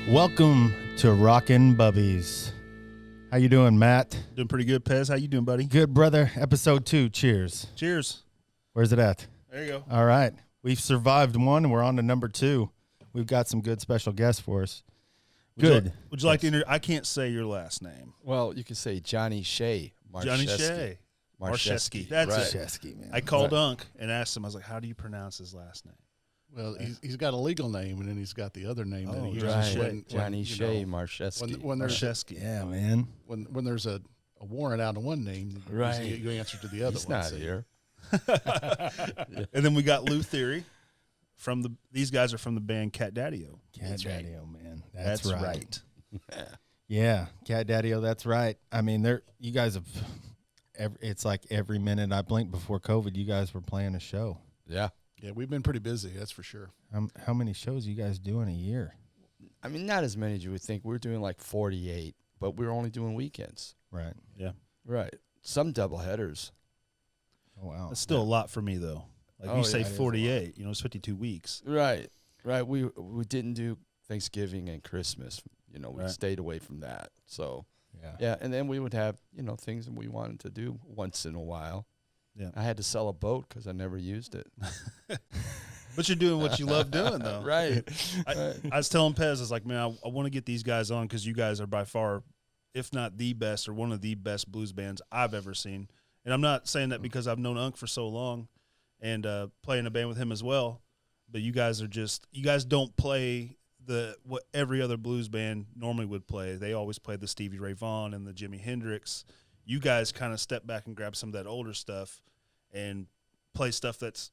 Welcome to Rockin' Bubbies. How you doing, Matt? Doing pretty good, Pez. How you doing, buddy? Good, brother. Episode 2. Cheers. Cheers. Where's it at? There you go. All right. We've survived one, and we're on to number 2. We've got some good special guests for us. Good. Would you like to I can't say your last name. Well, you can say Johnny Shea. Johnny Shea. Marcheski. That's right. it. Marcheski, man. I called Unc and asked him, I was like, how do you pronounce his last name? Well, he's got a legal name, and then he's got the other name that he uses. Right. When, Johnny Shea Marcheski. When there's Marcheski. Yeah, man. when there's a warrant out on one name, Right. you answer to the other He's one. not so- here. And then we got Lou Thery these guys are from the band Cat Daddy-O. Cat Daddy-O, man. That's right. Yeah, Cat Daddy-O, that's right. I mean, you guys have, it's like every minute I blink before COVID, you guys were playing a show. Yeah. Yeah, we've been pretty busy, that's for sure. How many shows you guys do in a year? I mean, not as many as you would think. We're doing like 48, but we're only doing weekends. Right. Yeah. Right. Some double headers. Oh, wow. That's still a lot for me, though. Like Oh, you yeah, say it is a 48, it's 52 weeks. Right. Right. We didn't do Thanksgiving and Christmas. We Right. stayed away from that. So, Yeah. yeah. And then we would have, things that we wanted to do once in a while. Yeah. I had to sell a boat because I never used it. But you're doing what you love doing, though. Right. I was telling Pez, I was like, man, I want to get these guys on because you guys are by far, if not the best or one of the best blues bands I've ever seen. And I'm not saying that because I've known Unc for so long and play in a band with him as well. But you guys don't play what every other blues band normally would play. They always play the Stevie Ray Vaughan and the Jimi Hendrix. You guys kind of step back and grab some of that older stuff and play stuff that's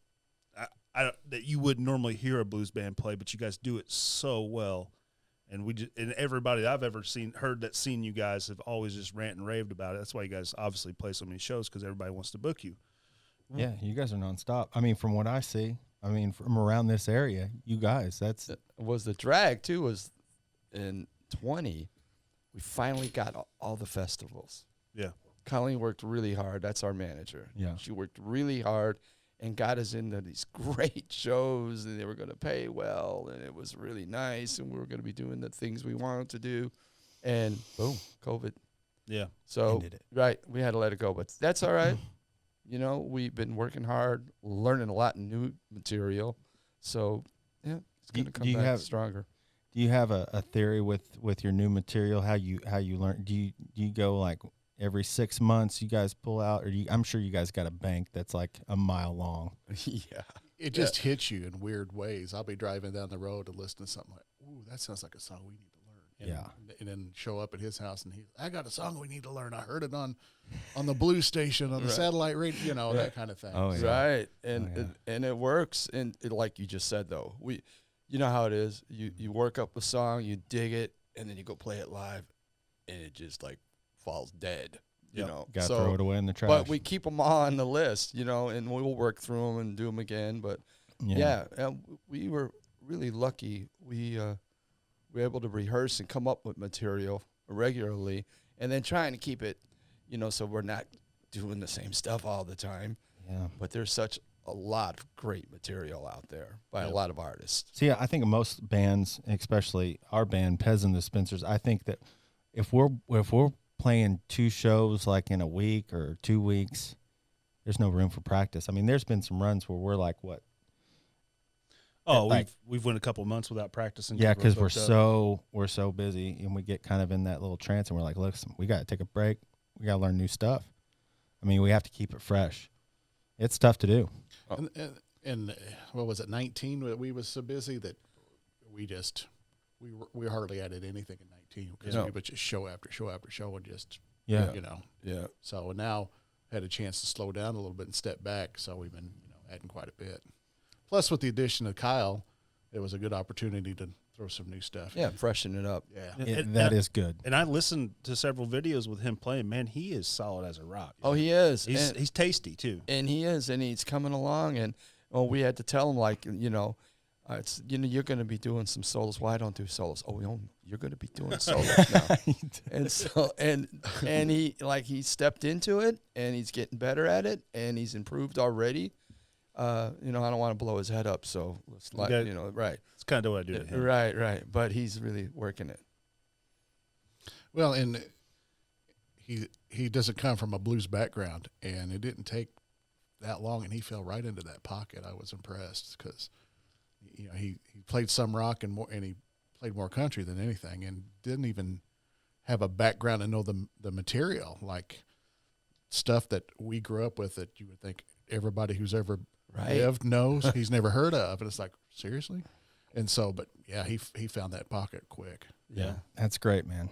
that you wouldn't normally hear a blues band play, but you guys do it so well. And and everybody I've ever seen you guys have always just rant and raved about it. That's why you guys obviously play so many shows, because everybody wants to book you. Yeah, you guys are nonstop. I mean, from what I see, from around this area, you guys, that's Was the drag too was in 20 we finally got all the festivals. Yeah. Colleen worked really hard. That's our manager. Yeah. She worked really hard and got us into these great shows, and they were going to pay well, and it was really nice, and we were going to be doing the things we wanted to do, and boom, COVID. Yeah. So Ended it. right, we had to let it go, but that's all right. We've been working hard, learning a lot of new material. So yeah, it's going to come back stronger. Do you have a theory with your new material? How you learn? Do you go like every 6 months you guys pull out, or I'm sure you guys got a bank that's like a mile long. Yeah, It just hits you in weird ways. I'll be driving down the road and listen to something like, ooh, that sounds like a song we need to learn. And then show up at his house, and I got a song we need to learn. I heard it on the blues station, on the satellite radio, that kind of thing. Oh, yeah. right, and it works. And like you just said, though, you know how it is. You work up a song, you dig it, and then you go play it live, and it just like falls dead. Got to throw it away in the trash. But we keep them on the list, and we'll work through them and do them again. But we were really lucky. We were able to rehearse and come up with material regularly, and then trying to keep it, so we're not doing the same stuff all the time. Yeah. But there's such a lot of great material out there by a lot of artists. See, I think most bands, especially our band, Pez and the Spencers, I think that if we're playing 2 shows like in a week or 2 weeks, there's no room for practice. I mean, there's been some runs where we're like, what? Oh, like, we've went a couple months without practicing. Yeah, because we're so busy, and we get kind of in that little trance, and we're like, listen, we got to take a break. We got to learn new stuff. I mean, we have to keep it fresh. It's tough to do. And what was it, 19? We was so busy that we hardly added anything in 19 because we would just show after show after show and just Yeah. Yeah. So now had a chance to slow down a little bit and step back. So we've been adding quite a bit. Plus, with the addition of Kyle, it was a good opportunity to throw some new stuff. Yeah, freshen it up. Yeah. That is good. And I listened to several videos with him playing. Man, he is solid as a rock. Oh, he is. He's tasty too. And he is, and he's coming along. And we had to tell him, like, it's you're going to be doing some solos. Well, I don't do solos. Oh, you're going to be doing solos now. And so and he stepped into it, and he's getting better at it, and he's improved already. I don't want to blow his head up, so let's right. It's kind of what I do to him. Right. But he's really working it. Well, and he doesn't come from a blues background, and it didn't take that long, and he fell right into that pocket. I was impressed because, he played some rock and he played more country than anything, and didn't even have a background and know the material, like stuff that we grew up with that you would think everybody who's ever lived knows. He's never heard of, and it's like, seriously? And so, but yeah, he found that pocket quick. Yeah. That's great, man.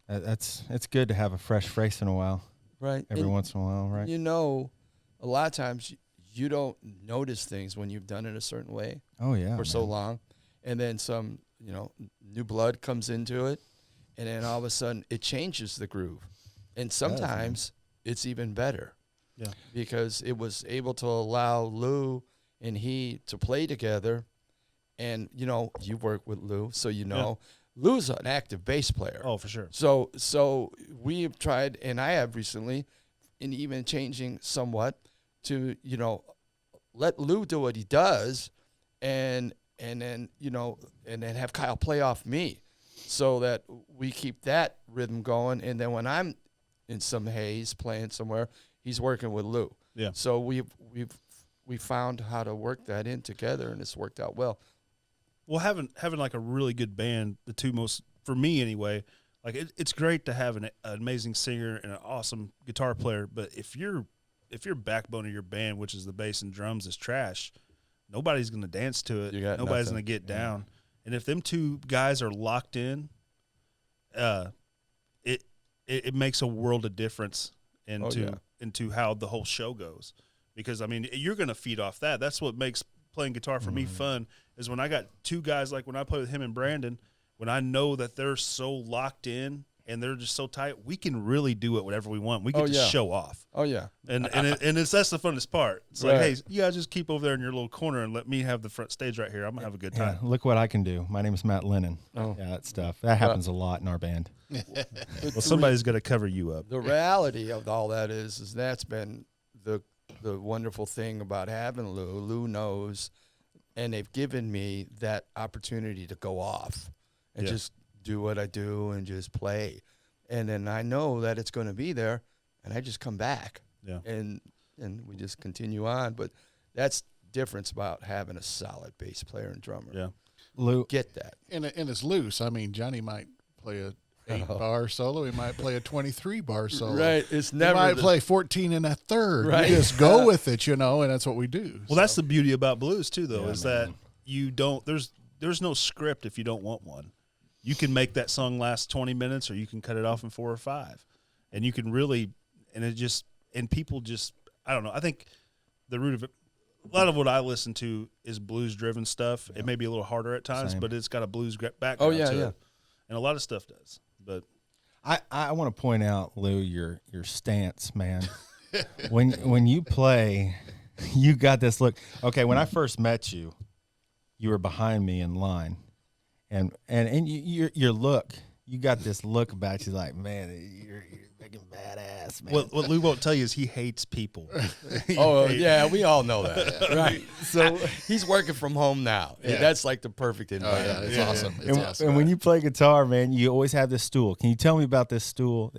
It's good to have a fresh face in a while. Right. Every once in a while, right? A lot of times you don't notice things when you've done it a certain way Oh, yeah. for so long. And then some, new blood comes into it. And then all of a sudden it changes the groove. And sometimes it's even better. Yeah. Because it was able to allow Lou and he to play together. And, you work with Lou, so Lou's an active bass player. Oh, for sure. So we have tried, and I have recently, in even changing somewhat to, let Lou do what he does, and then have Kyle play off me, so that we keep that rhythm going. And then when I'm in some haze playing somewhere, he's working with Lou. Yeah. So we found how to work that in together, and it's worked out well. Well, having like a really good band, the two most, for me anyway, like it's great to have an amazing singer and an awesome guitar player. But if your backbone of your band, which is the bass and drums, is trash, nobody's going to dance to it. Nobody's going to get down. And if them two guys are locked in, it makes a world of difference into how the whole show goes. Because, I mean, you're going to feed off that. That's what makes playing guitar for me fun, is when I got two guys, like when I play with him and Brandon, when I know that they're so locked in and they're just so tight, we can really do it whatever we want. We get to show off. Oh, yeah. And that's the funnest part. It's like, hey, you guys just keep over there in your little corner and let me have the front stage right here. I'm going to have a good time. Yeah, look what I can do. My name is Matt Lennon. Oh. Yeah, that stuff. That happens a lot in our band. Well, somebody's got to cover you up. The reality of all that is that's been the wonderful thing about having Lou. Lou knows, and they've given me that opportunity to go off and just do what I do and just play. And then I know that it's going to be there, and I just come back. Yeah. And we just continue on. But that's difference about having a solid bass player and drummer. Yeah. Lou, Get that. And it's loose. I mean, Johnny might play a 8-bar solo. He might play a 23-bar solo. Right. It's never He might play 14 1/3. Right. You just go with it, and that's what we do. Well, that's the beauty about blues too, though, is man. that you don't. There's no script if you don't want one. You can make that song last 20 minutes, or you can cut it off in 4 or 5, and you can really. And people just. I don't know. I think the root of it. A lot of what I listen to is blues-driven stuff. It may be a little harder at times, but it's got a blues background to it, and a lot of stuff does. But I want to point out, Lou, your stance, man. when you play, you got this look. Okay, when I first met you, you were behind me in line, and your look, you got this look about you, like, man, you're freaking badass, man. what Lou won't tell you is he hates people. Yeah, we all know that. Right. So he's working from home now. Yeah. That's like the perfect Oh, environment. yeah, it's awesome. It's awesome. And when you play guitar, man, you always have this stool. Can you tell me about this stool?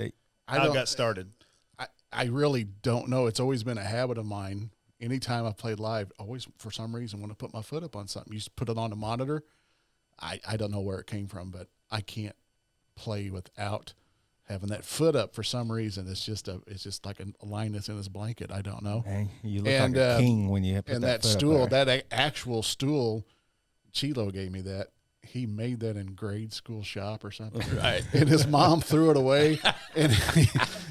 How it got started. I really don't know. It's always been a habit of mine. Anytime I've played live, always for some reason want to put my foot up on something. You just put it on a monitor. I don't know where it came from, but I can't play without having that foot up for some reason. It's just like a line that's in his blanket. I don't know. Hey, you look like a king when you put and that that foot stool, up there. that actual stool, Chilo gave me that. He made that in grade school shop or something. Right. And his mom threw it away, and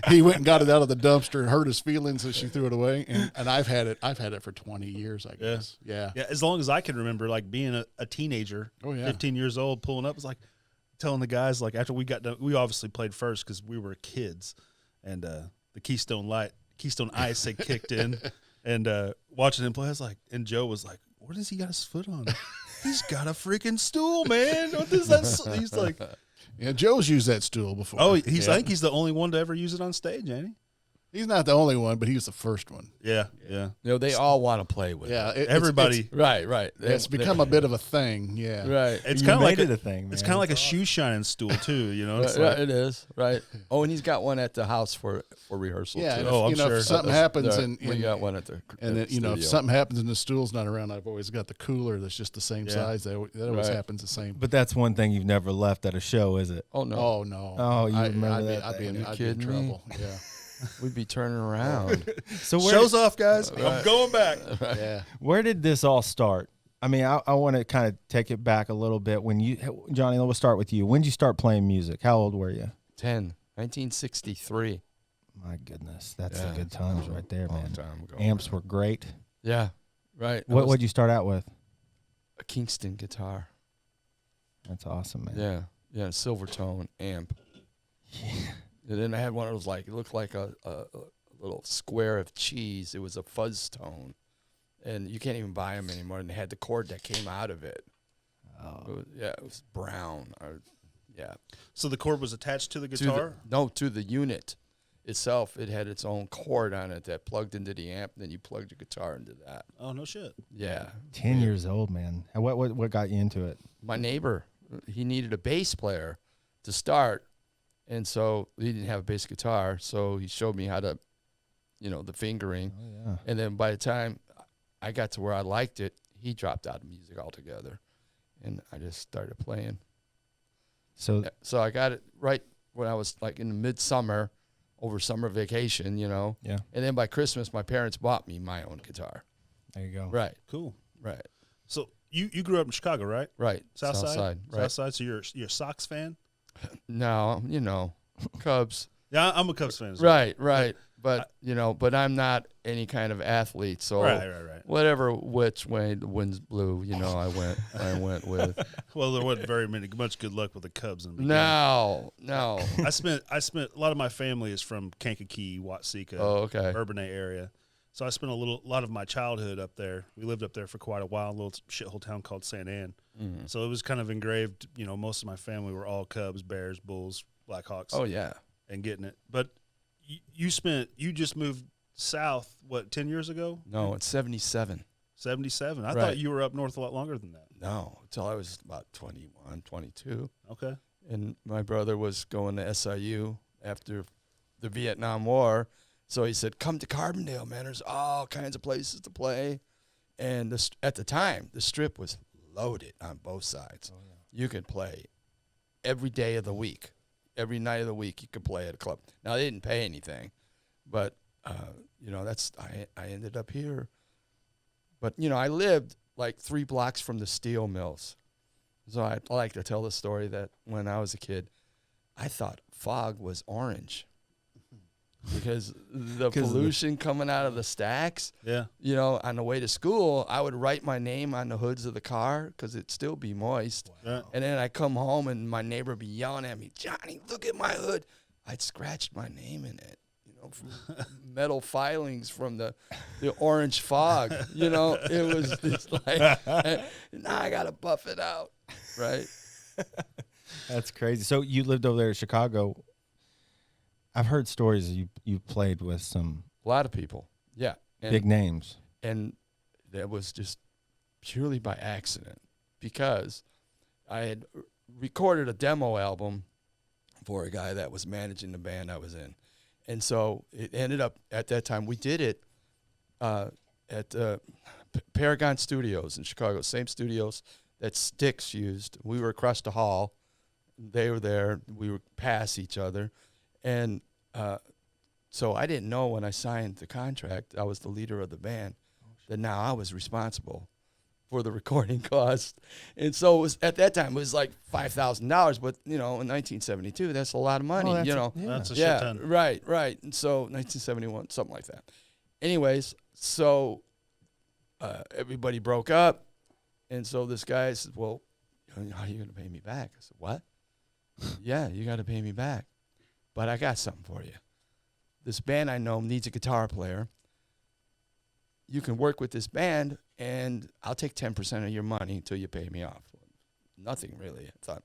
he went and got it out of the dumpster and hurt his feelings, so she threw it away. And I've had it for 20 years, I guess. Yeah. Yeah, as long as I can remember, like being a teenager, 15 years old, pulling up, was like telling the guys, like after we got done, we obviously played first because we were kids, and the Keystone Ice had kicked in, and watching him play, I was like, and Joe was like, "What does he got his foot on? He's got a freaking stool, man. What is that?" He's like, Yeah, Joe's used that stool before. "Oh, I think he's the only one to ever use it on stage, ain't he?" He's not the only one, but he was the first one. Yeah. You know, they all want to play with Yeah, it. Everybody. Right. It's become a bit of a thing. Yeah, Right. It's You kind of like made it a thing, man. It's kind of like a shoe shining stool too. You know, it's Right, like, it is right. Oh, and he's got one at the house for rehearsal. yeah. too. And Oh, I'm if, sure. if something happens, we got one at the and at then, the if studio. something happens and the stool's not around, I've always got the cooler that's just the same Yeah. size. That always Right. happens the same. But that's one thing you've never left at a show, is it? Oh no, Oh no! Oh, you remember I'd that I'd be thing. in, You I'd be in kidding me? trouble. Yeah, we'd be turning around. So shows off, guys. I'm going back. yeah. where did this all start? I mean, I want to kind of take it back a little bit. When you, Johnny, let's start with you. When did you start playing music? How old were you? 1963. My goodness, that's Yeah. the good times right there, Long man. time ago. Amps were great. Yeah, right. What would you start out with? A Kingston guitar. That's awesome, man. Yeah, Silvertone amp. And then I had one of those, like, it looked like a little square of cheese. It was a fuzz tone, and you can't even buy them anymore. And they had the cord that came out of it. Oh. It was brown. Yeah. So the cord was attached to the guitar. To the unit itself. It had its own cord on it that plugged into the amp. And then you plugged your guitar into that. Oh no shit. Yeah. 10 years old, man. And what got you into it? My neighbor, he needed a bass player to start. And so he didn't have a bass guitar, so he showed me how to, the fingering. Oh, yeah. And then by the time I got to where I liked it, he dropped out of music altogether. And I just started playing. So So I got it right when I was like in the midsummer, over summer vacation, yeah, And then by Christmas, my parents bought me my own guitar. there you go. Right, Cool. right, So you grew up in Chicago, right? right. South side. right. South side. So you're a Sox fan? No, Cubs. Yeah, I'm a Cubs fan. As well. Right. But but I'm not any kind of athlete. So Right. whatever which way the wind's blew, I went with. Well, there wasn't much good luck with the Cubs in the beginning. No. I spent a lot of my family is from Kankakee, Watseka, Oh, okay. Urbanay area. So I spent a lot of my childhood up there. We lived up there for quite a while, a little shithole town called St. Ann. Mhm. So it was kind of engraved, most of my family were all Cubs, Bears, Bulls, Blackhawks. Oh yeah. And getting it. But you just moved south, 10 years ago? No, it's 77. 77. I Right. thought you were up north a lot longer than that. No, until I was about 21, 22. Okay. And my brother was going to SIU after the Vietnam War. So he said, come to Carbondale, man. There's all kinds of places to play. And at the time, the strip was loaded on both sides. Oh, yeah. You could play every day of the week. Every night of the week you could play at a club. Now, they didn't pay anything. But, I ended up here. But, I lived like 3 blocks from the steel mills. So I like to tell the story that when I was a kid, I thought fog was orange because the pollution coming out of the stacks. Yeah. On the way to school, I would write my name on the hoods of the car because it'd still be moist. Yeah. And then I'd come home and my neighbor would be yelling at me, Johnny, look at my hood. I'd scratched my name in it. From metal filings from the orange fog. It was just like, now I got to buff it out. Right. That's crazy. So you lived over there in Chicago. I've heard stories you played with some A lot of people. Yeah. big names. And that was just purely by accident because I had recorded a demo album for a guy that was managing the band I was in. And so it ended up at that time, we did it at Paragon Studios in Chicago, same studios that Styx used. We were across the hall. They were there. We would pass each other. And so I didn't know when I signed the contract, I was the leader of the band, that now I was responsible for the recording costs. And so it was, at that time, it was like $5,000. But, in 1972, that's a lot of money, That's a shit ton. Right. And so 1971, something like that. Anyways, so everybody broke up. And so this guy said, well, how are you going to pay me back? I said, what? Yeah, you got to pay me back. But I got something for you. This band I know needs a guitar player. You can work with this band, and I'll take 10% of your money until you pay me off. Nothing really. I thought,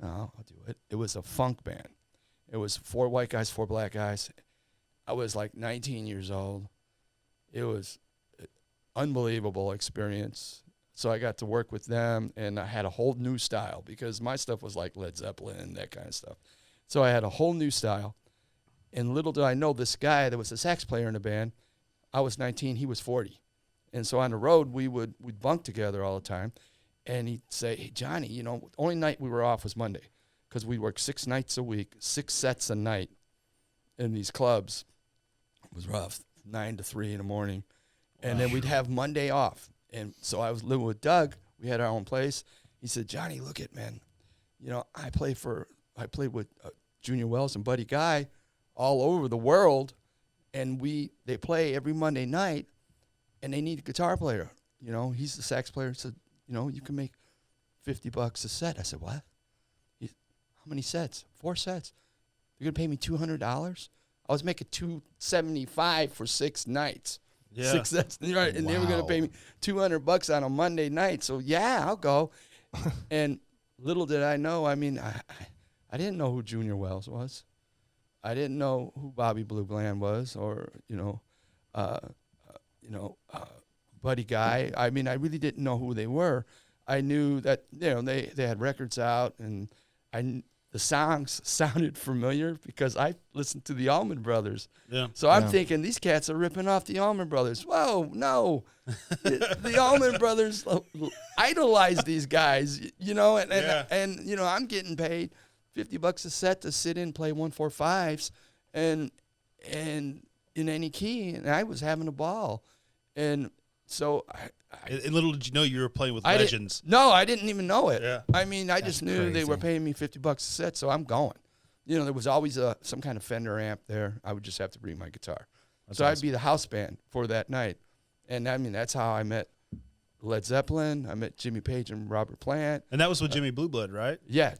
no, I'll do it. It was a funk band. It was 4 white guys, 4 black guys. I was like 19 years old. It was an unbelievable experience. So I got to work with them, and I had a whole new style because my stuff was like Led Zeppelin, that kind of stuff. So I had a whole new style. And little did I know, this guy that was a sax player in the band, I was 19, he was 40. And so on the road, we'd bunk together all the time. And he'd say, hey, Johnny, you know, the only night we were off was Monday because we worked 6 nights a week, 6 sets a night in these clubs. It was rough, 9 to 3 in the morning. And then we'd have Monday off. And so I was living with Doug. We had our own place. He said, Johnny, look at, man, you know, I played with Junior Wells and Buddy Guy all over the world, and they play every Monday night, and they need a guitar player. You know, he's the sax player. He said, you know, you can make $50 a set. I said, what? How many sets? 4 sets. You're going to pay me $200? I was making $275 for 6 nights. Yeah. 6 sets, right? And they were going to pay me $200 on a Monday night. So yeah, I'll go. And little did I know. I mean, I didn't know who Junior Wells was. I didn't know who Bobby Blue Bland was, or Buddy Guy. I mean, I really didn't know who they were. I knew that they had records out, and the songs sounded familiar because I listened to the Allman Brothers. Yeah. So I'm thinking these cats are ripping off the Allman Brothers. Whoa, no. the Allman Brothers idolize these guys, you know, and you know, I'm getting paid $50 a set to sit in, play 1-4-5s and in any key, and I was having a ball. And so and little did you know you were playing with legends. No, I didn't even know it. Yeah. I mean, I just knew they were paying me $50 a set, so I'm going. You know, there was always some kind of Fender amp there. I would just have to bring my guitar. That's awesome. I'd be the house band for that night. And, I mean, that's how I met Led Zeppelin. I met Jimmy Page and Robert Plant. And that was with Jimmy Blue Blood, right? Yeah,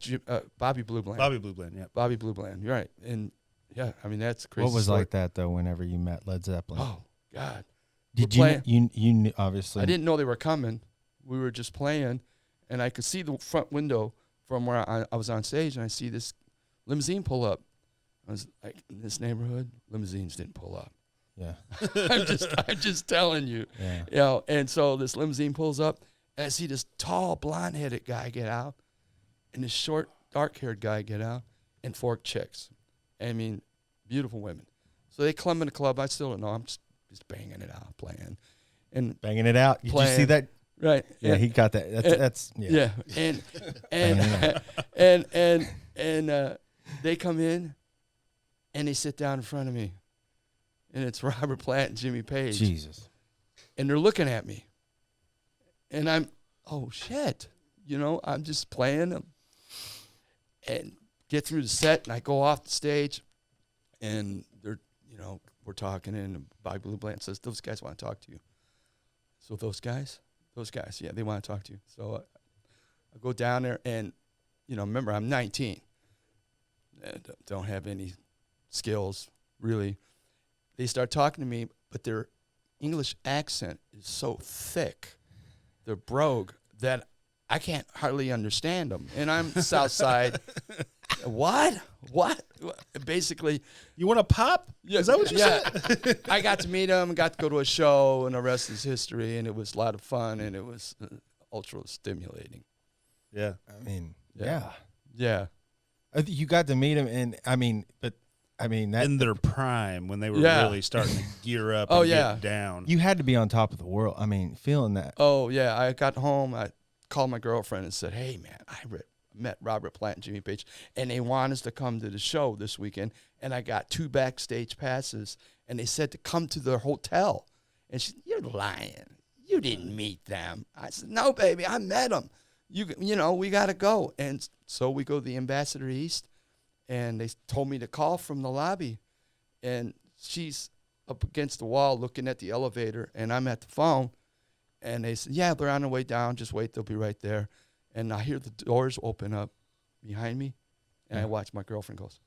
Bobby Blue Bland. Bobby Blue Bland, yeah. Bobby Blue Bland, you're right. And, yeah, I mean, that's crazy. What was like that, though, whenever you met Led Zeppelin? Oh, God. Did you knew, obviously. I didn't know they were coming. We were just playing, and I could see the front window from where I was on stage, and I see this limousine pull up. I was like, in this neighborhood, limousines didn't pull up. Yeah. I'm just telling you. Yeah. You know, and so this limousine pulls up, and I see this tall, blonde-headed guy get out, and this short, dark-haired guy get out, and 4 chicks. I mean, beautiful women. So they come in the club. I still don't know. I'm just banging it out, playing. And banging it out. Did you see that? Right. Yeah, he got that. That's yeah. And they come in, and they sit down in front of me, and it's Robert Plant and Jimmy Page. Jesus. And they're looking at me, and I'm, oh shit, you know, I'm just playing them, and get through the set, and I go off the stage, and they're, you know, we're talking, and Bobby Blue Bland says, those guys want to talk to you. So those guys, yeah, they want to talk to you. So I go down there, and, you know, remember, I'm 19. I don't have any skills, really. They start talking to me, but their English accent is so thick, they're brogue, that I can't hardly understand them. And I'm South Side. What? Basically. You want to pop? Yeah, is that what you said? I got to meet him, got to go to a show, and the rest is history, and it was a lot of fun, and it was ultra stimulating. Yeah. I mean, Yeah. You got to meet him, and that in their prime when they were really starting to gear up and get down. You had to be on top of the world. I mean, feeling that. Oh, yeah. I got home. I called my girlfriend and said, hey, man, I met Robert Plant and Jimmy Page, and they want us to come to the show this weekend, and I got 2 backstage passes, and they said to come to their hotel. And she said, you're lying. You didn't meet them. I said, no, baby, I met them. You know, we got to go. And so we go to the Ambassador East, and they told me to call from the lobby. And she's up against the wall looking at the elevator, and I'm at the phone. And they said, yeah, they're on their way down. Just wait. They'll be right there. And I hear the doors open up behind me, and I watch my girlfriend goes.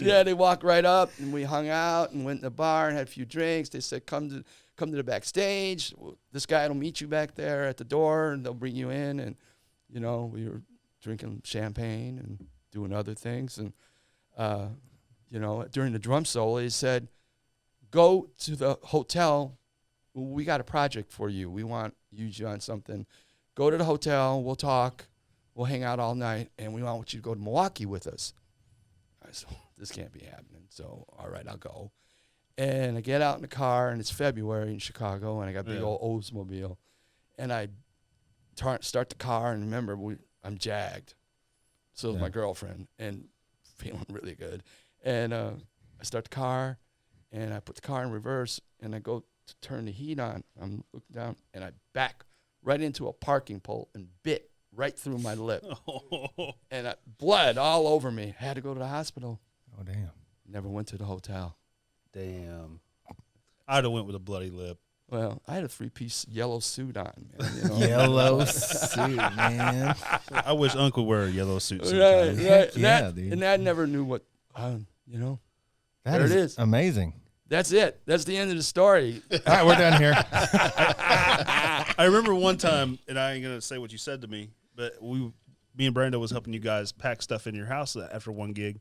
Yeah, they walked right up, and we hung out and went to the bar and had a few drinks. They said, come to the backstage. This guy will meet you back there at the door, and they'll bring you in. And, you know, we were drinking champagne, and doing other things. And, you know, during the drum solo, he said, go to the hotel. We got a project for you. We want you on something. Go to the hotel. We'll talk. We'll hang out all night. And we want you to go to Milwaukee with us. I said, this can't be happening. So, all right, I'll go. And I get out in the car, and it's February in Chicago, and I got a big old Oldsmobile. And I start the car, and remember, I'm jagged. So is my girlfriend, and feeling really good. And I start the car, and I put the car in reverse, and I go to turn the heat on. I'm looking down, and I back right into a parking pole and bit right through my lip. And blood all over me. Had to go to the hospital. Oh, damn. Never went to the hotel. Damn. I'd have went with a bloody lip. Well, I had a 3-piece yellow suit on, man. You know? Yellow suit, man. I wish Uncle wear a yellow suit Right, sometimes. right. Yeah, dude. And I never knew what, you know. That There is it is. amazing. That's it. That's the end of the story. All right, we're done here. I remember one time, and I ain't going to say what you said to me, but me and Brando was helping you guys pack stuff in your house after one gig.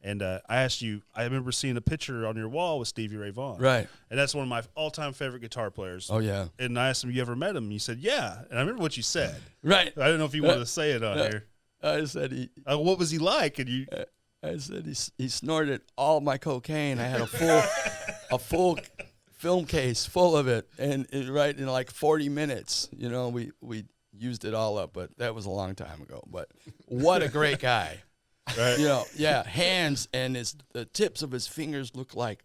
And I asked you, I remember seeing a picture on your wall with Stevie Ray Vaughan. Right. And that's one of my all-time favorite guitar players. Oh, yeah. And I asked him, you ever met him? And you said, yeah. And I remember what you said. Right. I don't know if you wanted to say it on here. I said What was he like? And you, I said he snorted all my cocaine. I had a full film case full of it, and right in like 40 minutes, you know, we used it all up. But that was a long time ago. But what a great guy. right? You know, yeah, hands, and the tips of his fingers look like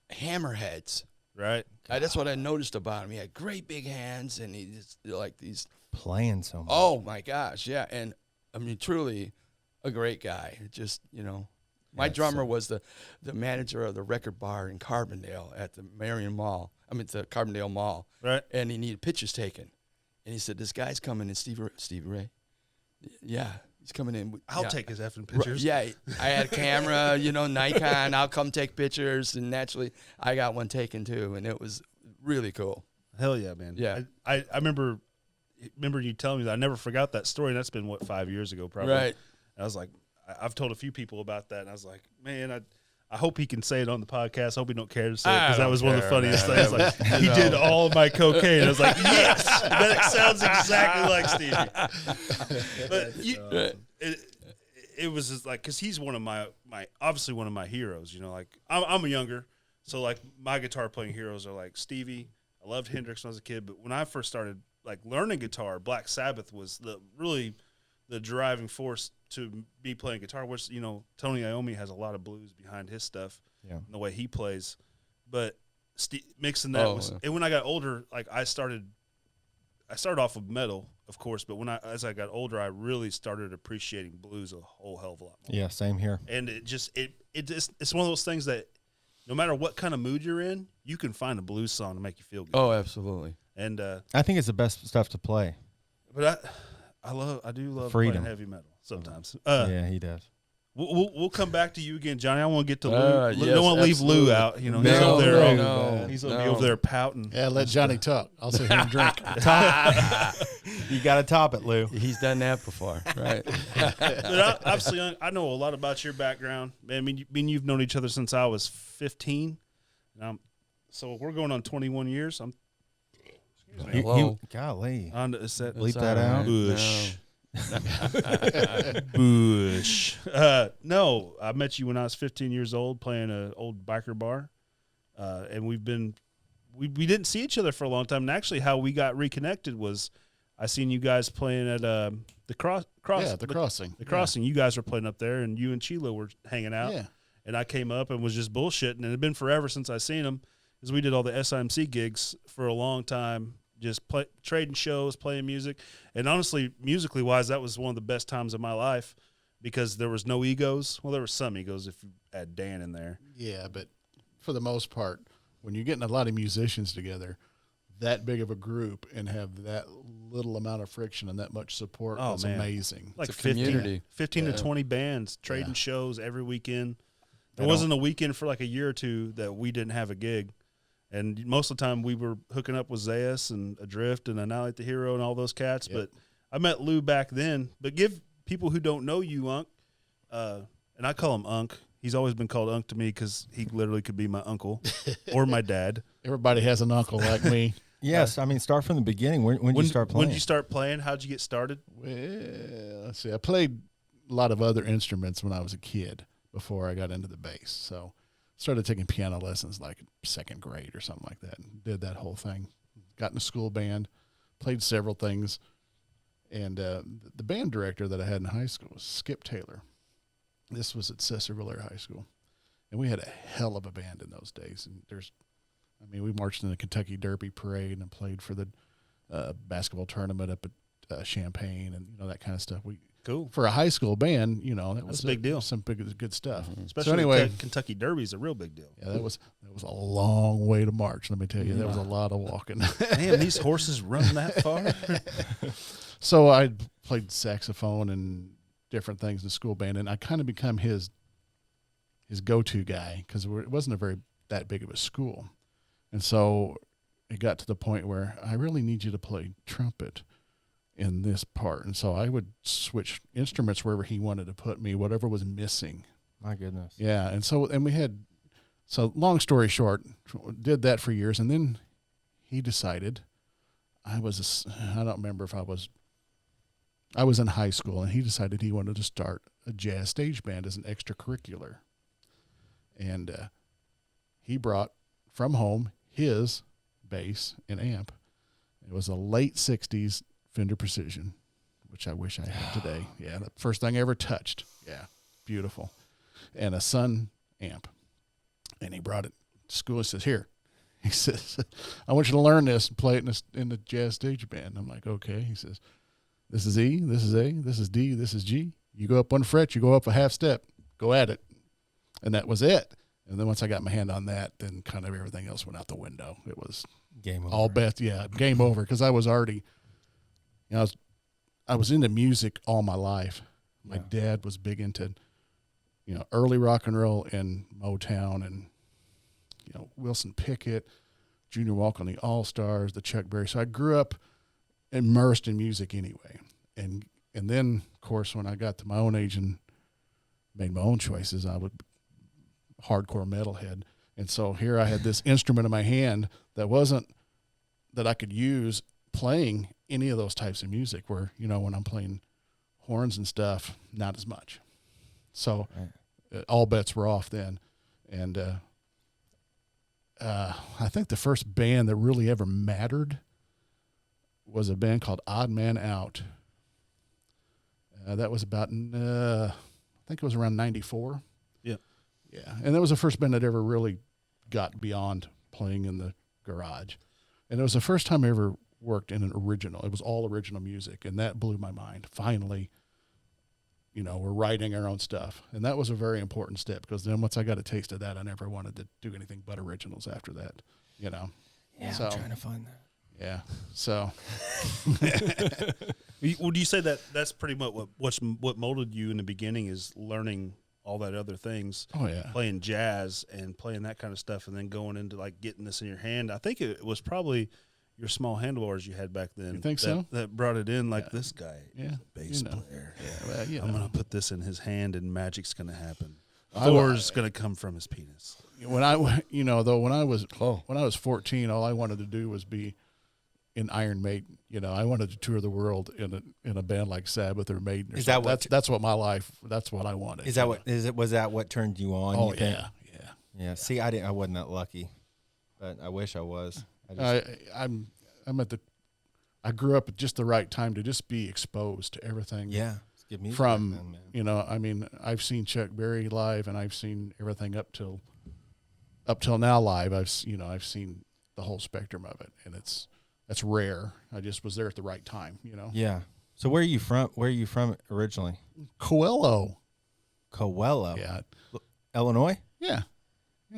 hammerheads. Right. That's what I noticed about him. He had great big hands, and he just like these. Playing so much. Oh my gosh, yeah, and I mean, truly, a great guy. Just, you know, my drummer was the manager of the record bar in Carbondale at the the Carbondale Mall. Right. And he needed pictures taken, and he said, "This guy's coming in, Stevie Ray." Yeah. He's coming in. I'll take his effing pictures. Yeah, I had a camera, you know, Nikon. I'll come take pictures, and naturally, I got one taken too, and it was really cool. Hell yeah, man. Yeah. I remember you telling me that. I never forgot that story. And that's been 5 years ago, probably. Right. And I was like, I've told a few people about that, and I was like, man, I hope he can say it on the podcast. I hope he don't care to say it, because that was one of the funniest things. Like, he did all of my cocaine. I was like, yes, that sounds exactly like Stevie. But it was just like, because he's one of my obviously one of my heroes. You know, like I'm a younger, so like my guitar playing heroes are like Stevie. I loved Hendrix when I was a kid, but when I first started like learning guitar, Black Sabbath was the driving force to me playing guitar, which, you know, Tony Iommi has a lot of blues behind his stuff, and the way he plays. But mixing that and when I got older, like I started off with metal, of course, but as I got older, I really started appreciating blues a whole hell of a lot more. Yeah, same here. And it's one of those things that no matter what kind of mood you're in, you can find a blues song to make you feel good. Oh, absolutely. And I think it's the best stuff to play. but I do love Freedom. playing heavy metal sometimes. Yeah, he does. We'll come back to you again, Johnny. I want to get to Lou. Yes, Don't want to leave Lou absolutely. out. You know, No, he's over there. no, He's gonna be over there pouting. Yeah, let Johnny talk. I'll sit here and drink. You got to top it, Lou. He's done that before, right? But obviously, I know a lot about your background. I mean, you've known each other since I was 15. So we're going on 21 years. Hello. Golly. On to set. Bleep that out. Bush. Bush. No, I met you when I was 15 years old playing an old biker bar. And we didn't see each other for a long time. And actually how we got reconnected was I seen you guys playing at the crossing. The crossing. You guys were playing up there, and you and Chilo were hanging out. Yeah. And I came up and was just bullshitting. And it had been forever since I seen him, because we did all the SIMC gigs for a long time, just trading shows, playing music. And honestly, musically wise, that was one of the best times of my life, because there was no egos. Well, there were some egos if you add Dan in there. Yeah, but for the most part, when you're getting a lot of musicians together, that big of a group, and have that little amount of friction and that much support, Oh, is man. amazing. Like It's a community. 15 to 20 bands trading shows every weekend. There They wasn't a weekend for like a year or two that we didn't have a gig. And most of the time we were hooking up with Zayas and Adrift and Annihilate the Hero and all those cats. Yep. But I met Lou back then. But give people who don't know you, Unc, and I call him Unc. He's always been called Unc to me because he literally could be my uncle or my dad. Everybody has an uncle like me. Yes, I mean, start from the beginning. When did you start playing? When did you start playing? How'd you get started? Well, let's see. I played a lot of other instruments when I was a kid before I got into the bass. So started taking piano lessons like second grade or something like that, and did that whole thing. Got in a school band, played several things. And the band director that I had in high school was Skip Taylor. This was at Cesar-Valera High School. And we had a hell of a band in those days. And we marched in the Kentucky Derby Parade and played for the basketball tournament up at Champaign and, that kind of stuff. Cool. For a high school band, that was a big deal. Some good stuff. Mm-hmm. Especially so anyway, Kentucky Derby is a real big deal. Yeah, that was a long way to march, let me tell you. That was a lot of walking. Man, these horses run that far? So I played saxophone and different things in the school band, and I kind of become his go-to guy because it wasn't that big of a school. And so it got to the point where I really need you to play trumpet in this part. And so I would switch instruments wherever he wanted to put me, whatever was missing. My goodness. Yeah. And so long story short, did that for years. And then he decided I don't remember if I was in high school, and he decided he wanted to start a jazz stage band as an extracurricular. And he brought from home his bass and amp. It was a late 60s Fender Precision, which I wish I had today. Yeah, the first thing I ever touched. Yeah, beautiful. And a Sun amp. And he brought it to school. He says, here. He says, I want you to learn this and play it in the jazz stage band. I'm like, okay. He says, this is E, this is A, this is D, this is G. You go up one fret, you go up a half step. Go at it. And that was it. And then once I got my hand on that, then kind of everything else went out the window. It was game over. All bets, yeah, game over. Because I was already, I was into music all my life. My dad was big into, early rock and roll and Motown and, Wilson Pickett, Junior Walker and the All-Stars, the Chuck Berry. So I grew up immersed in music anyway. And then, of course, when I got to my own age and made my own choices, I would hardcore metalhead. And so here I had this instrument in my hand that I could use playing any of those types of music where, when I'm playing horns and stuff, not as much. So all bets were off then. And I think the first band that really ever mattered was a band called Odd Man Out. That was about, I think it was around 94. Yeah. Yeah. And that was the first band that ever really got beyond playing in the garage. And it was the first time I ever worked in an original. It was all original music, and that blew my mind. Finally, we're writing our own stuff. And that was a very important step because then once I got a taste of that, I never wanted to do anything but originals after that, Yeah, so, I'm trying to find that. Yeah. So. Would you say that that's pretty much what molded you in the beginning is learning all that other things? Oh, yeah. Playing jazz and playing that kind of stuff and then going into like getting this in your hand. I think it was probably your small handlebars you had back then. You think so? That brought it in like this guy is a bass You know. player. Yeah, well, I'm going to put this in his hand and magic's going to happen. I- Thor's going to come from his penis. When I was 14, all I wanted to do was be in Iron Maiden. I wanted to tour the world in a band like Sabbath or Maiden. Or Is that something. what- That's what my life? That's what I wanted. Was that what turned you on? Oh you think? yeah. Yeah. See, I wasn't that lucky, but I wish I was. I grew up at just the right time to just be exposed to everything. Yeah. It's good music From back then, man. I've seen Chuck Berry live, and I've seen everything up till now live. I've seen the whole spectrum of it, and that's rare. I just was there at the right time. Yeah. So where are you from? Where are you from originally? Coelho. Coelho. Yeah. Illinois. Yeah.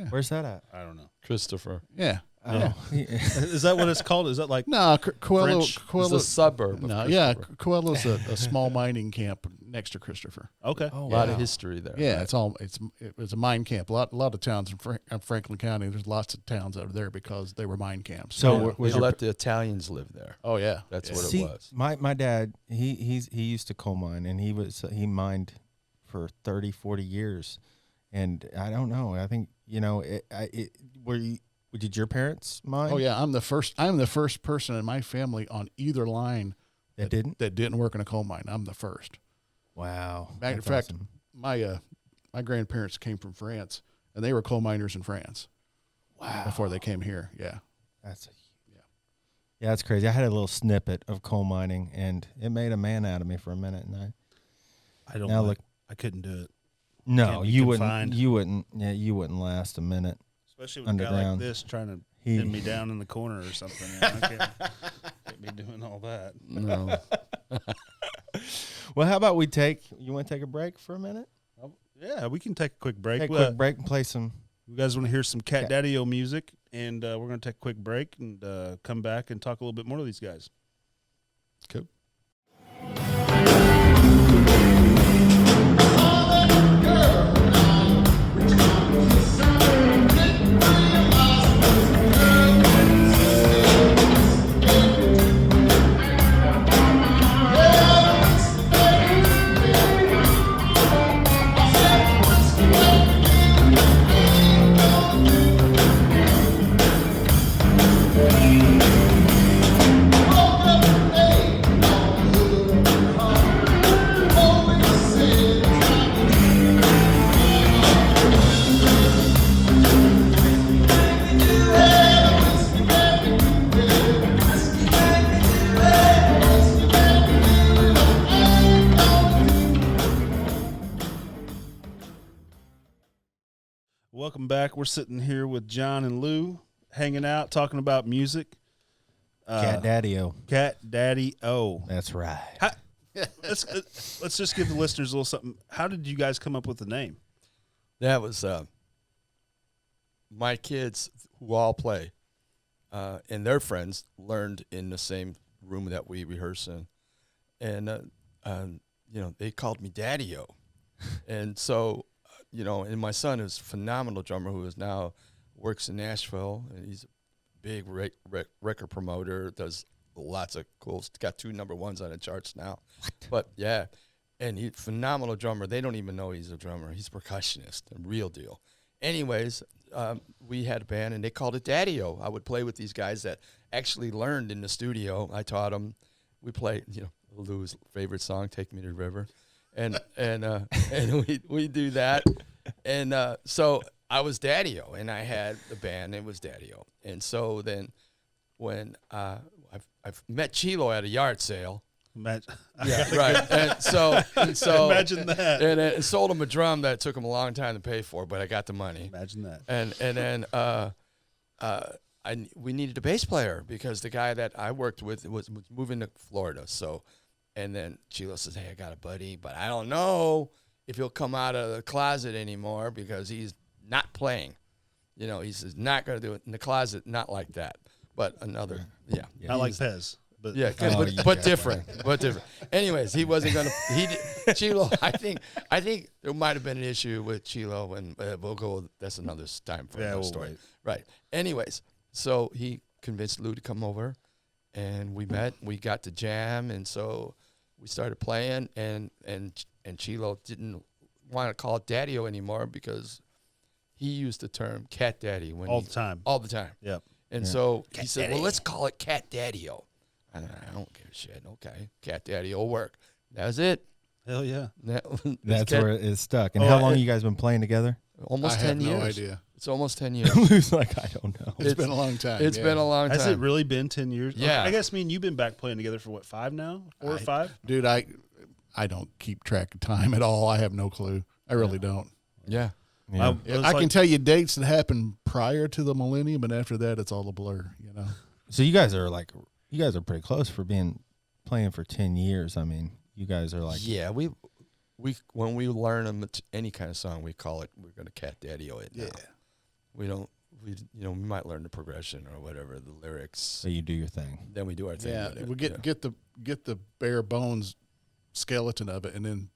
Where's that at? I don't know. Christopher. Yeah. Oh, Is that what it's called? Is that like No, Coelho. French? It's a Coelho suburb. Of no, yeah, Christopher. Coelho's a small mining camp next to Christopher. okay? oh, A lot wow. of history there. Yeah, right? it was a mine camp. A lot of towns in Franklin County. There's lots of towns out there because they were mine camps. So Yeah, was we your- let the Italians live there. oh yeah, That's yeah. what See, it was. my dad, he used to coal mine, and he mined for 30, 40 years. And I don't know. I think, did your parents mine? Oh yeah, I'm the first person in my family on either line That didn't? work in a coal mine. I'm the first. Wow. Matter of That's fact, awesome. my grandparents came from France, and they were coal miners in France. Wow. Before they came here, yeah. Yeah, that's crazy. I had a little snippet of coal mining, and it made a man out of me for a minute. And I don't Now know. look- I couldn't do it. no, Can't be you confined. wouldn't. Yeah, you wouldn't last a minute. Especially with a guy like Underground. this trying to He- pin me down in the corner or something. I can't be doing all that. No. Well, how about you want to take a break for a minute? Yeah, we can take a quick break. Take a quick break and play some. You guys want to hear some Cat Daddy-O music, and we're going to take a quick break and come back and talk a little bit more to these guys. Cool. Welcome back. We're sitting here with John and Lou, hanging out, talking about music. Cat Daddy-O. Cat Daddy-O. That's right. Let's just give the listeners a little something. How did you guys come up with the name? That was my kids who all play, and their friends learned in the same room that we rehearse in, and they called me Daddy-O, and so and my son is a phenomenal drummer who is now works in Nashville, and he's a big record promoter, does lots of cool. Got 2 number 1s on the charts now. What? But yeah, and he's a phenomenal drummer. They don't even know he's a drummer. He's a percussionist, a real deal. Anyways, we had a band, and they called it Daddy-O. I would play with these guys that actually learned in the studio. I taught them. We played, Lou's favorite song, "Take Me to the River," and we do that, and so I was Daddy-O, and I had the band. It was Daddy-O, and so then when I've met Chilo at a yard sale. Yeah, right. And so Imagine that. And it sold him a drum that took him a long time to pay for, but I got the money. Imagine that. And then we needed a bass player because the guy that I worked with was moving to Florida. So, and then Chilo says, "Hey, I got a buddy, but I don't know if he'll come out of the closet anymore because he's not playing. He's not going to do it in the closet, not like that." But another, yeah. Not like Pez. But Yeah, but different. Anyways, he wasn't gonna. Chilo. I think there might have been an issue with Chilo, and we'll go. That's another time for another story. Wait. Right. Anyways, so he convinced Lou to come over, and we met. We got to jam, and so we started playing. And Chilo didn't want to call it Daddy-O anymore because he used the term Cat Daddy all the time. All the time. Yep. And so he said, "Well, let's call it Cat Daddy-O." I don't give a shit. Okay, Cat Daddy-O will work. That was it. Hell yeah. That's where it is stuck. And how long you guys been playing together? Almost I 10 have years. no idea. It's almost 10 years. Lou's like, I don't know. It's been a long time. It's been a long time. Has it really been 10 years? Yeah. I guess me and you've been back playing together for what, 5 now? 4 or 5? Dude, I don't keep track of time at all. I have no clue. I really don't. Yeah. Yeah. I can tell you dates that happened prior to the millennium, and after that, it's all a blur. So you guys are pretty close for being playing for 10 years. I mean, you guys are like, Yeah, we when we learn any kind of song, we call it, we're going to Cat Daddy-O it now. Yeah. We don't, we might learn the progression or whatever, the lyrics. So you do your thing. Then we do our thing. Yeah, with it, we get the bare bones skeleton of it, and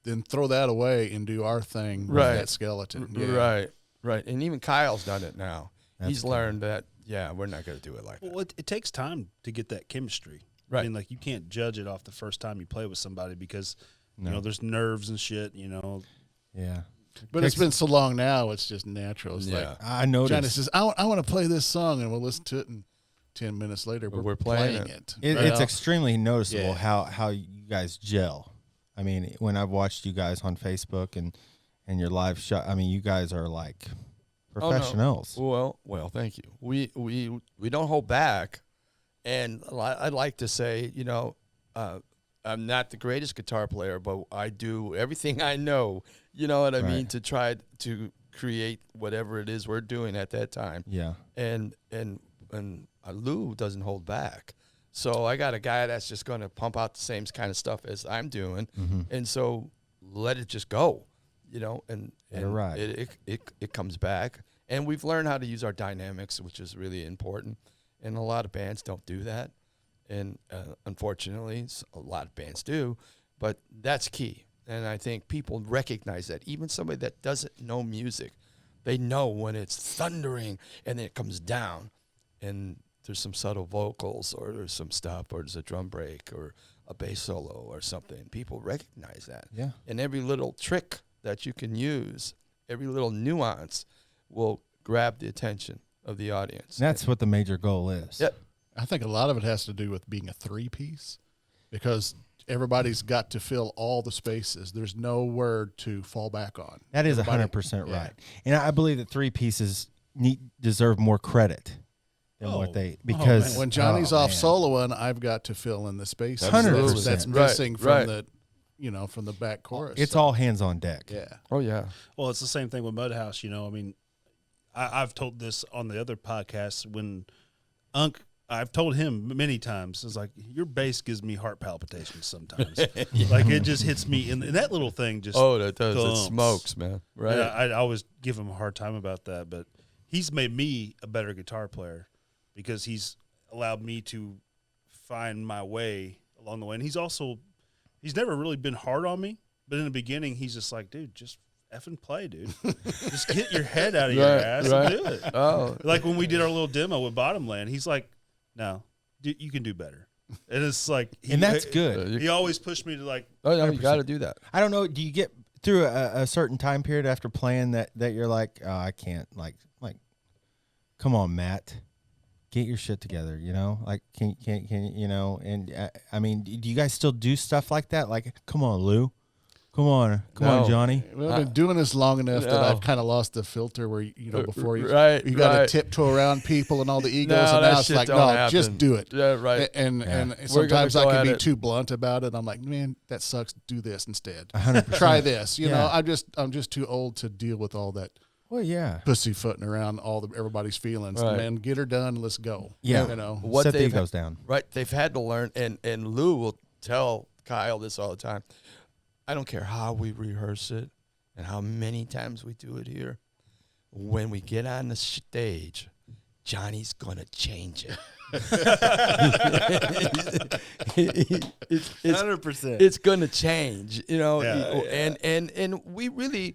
then throw that away and do our thing with that skeleton. Yeah. Right. And even Kyle's done it now. That's He's cool. learned that. Yeah, we're not going to do it like that. Well, it takes time to get that chemistry. Right. I mean, like, you can't judge it off the first time you play with somebody because, No. you know, there's nerves and shit, you know. Yeah. But it's been so long now, it's just natural. It's like I noticed. Johnny says, I want to play this song, and we'll listen to it, and 10 minutes later, we're playing it. It's extremely noticeable Yeah. how you guys gel. I mean, when I've watched you guys on Facebook and your live shot, I mean, you guys are like professionals. Oh, no. Well, thank you. We don't hold back, and I'd like to say, you know, I'm not the greatest guitar player, but I do everything I know. You know what I mean, to try to create whatever it is we're doing at that time. Yeah. And Lou doesn't hold back. So I got a guy that's just going to pump out the same kind of stuff as I'm doing, and so let it just go, you know. And it comes back, and we've learned how to use our dynamics, which is really important. And a lot of bands don't do that, and unfortunately, a lot of bands do. But that's key, and I think people recognize that. Even somebody that doesn't know music, they know when it's thundering and then it comes down, and there's some subtle vocals, or there's some stuff, or there's a drum break, or a bass solo, or something. People recognize that. Yeah. And every little trick that you can use, every little nuance, will grab the attention of the audience. That's what the major goal is. Yep. I think a lot of it has to do with being a three-piece, because everybody's got to fill all the spaces. There's no word to fall back on. That is Everybody- 100% yeah. right. And I believe that three pieces deserve more credit than what they, because When Johnny's off man. soloing, I've got to fill in the spaces 100%. that's Right, missing from right. the, from the back chorus. It's So, all hands on deck. yeah. Oh, yeah. Well, it's the same thing with Mudhouse, you know. I mean, I've told this on the other podcast when I've told him many times, it's like, your bass gives me heart palpitations sometimes. Like, it just hits me, and that little thing just That does. thumps. It smokes, man. Right. And I always give him a hard time about that, but he's made me a better guitar player because he's allowed me to find my way along the way. And he's never really been hard on me, but in the beginning, he's just like, dude, just effing play, dude. Just get your head out of your ass and do it. Oh. Like when we did our little demo with Bottomland, he's like, no, you can do better. And it's like, And that's good. He always pushed me to like, Oh, no, you got to do that. I don't know. Do you get through a certain time period after playing that you're like, oh, I can't, like, come on, Matt, get your shit together, you know? Like, can you know? And I mean, do you guys still do stuff like that? Like, come on, Lou, come on, Johnny. Well, I've been doing this long enough that No. I've kind of lost the filter where, before you Right, you got to right. tiptoe around people and all the egos, No, and that now it's shit like, don't no, happen. just do it. Yeah, right. And We're gonna sometimes go I can at be it. too blunt about it. I'm like, man, that sucks. Do this instead. 100%. Try this. You know, Yeah. I'm just too old to deal with all that Well, yeah. pussyfooting around everybody's feelings. Right. Man, get her done. Let's go. Yeah. You know. What Set the they've- egos down. Right. They've had to learn, and Lou will tell Kyle this all the time. I don't care how we rehearse it and how many times we do it here. When we get on the stage, Johnny's going to change it. it's 100%. it's going to change, you know. Yeah. And we really,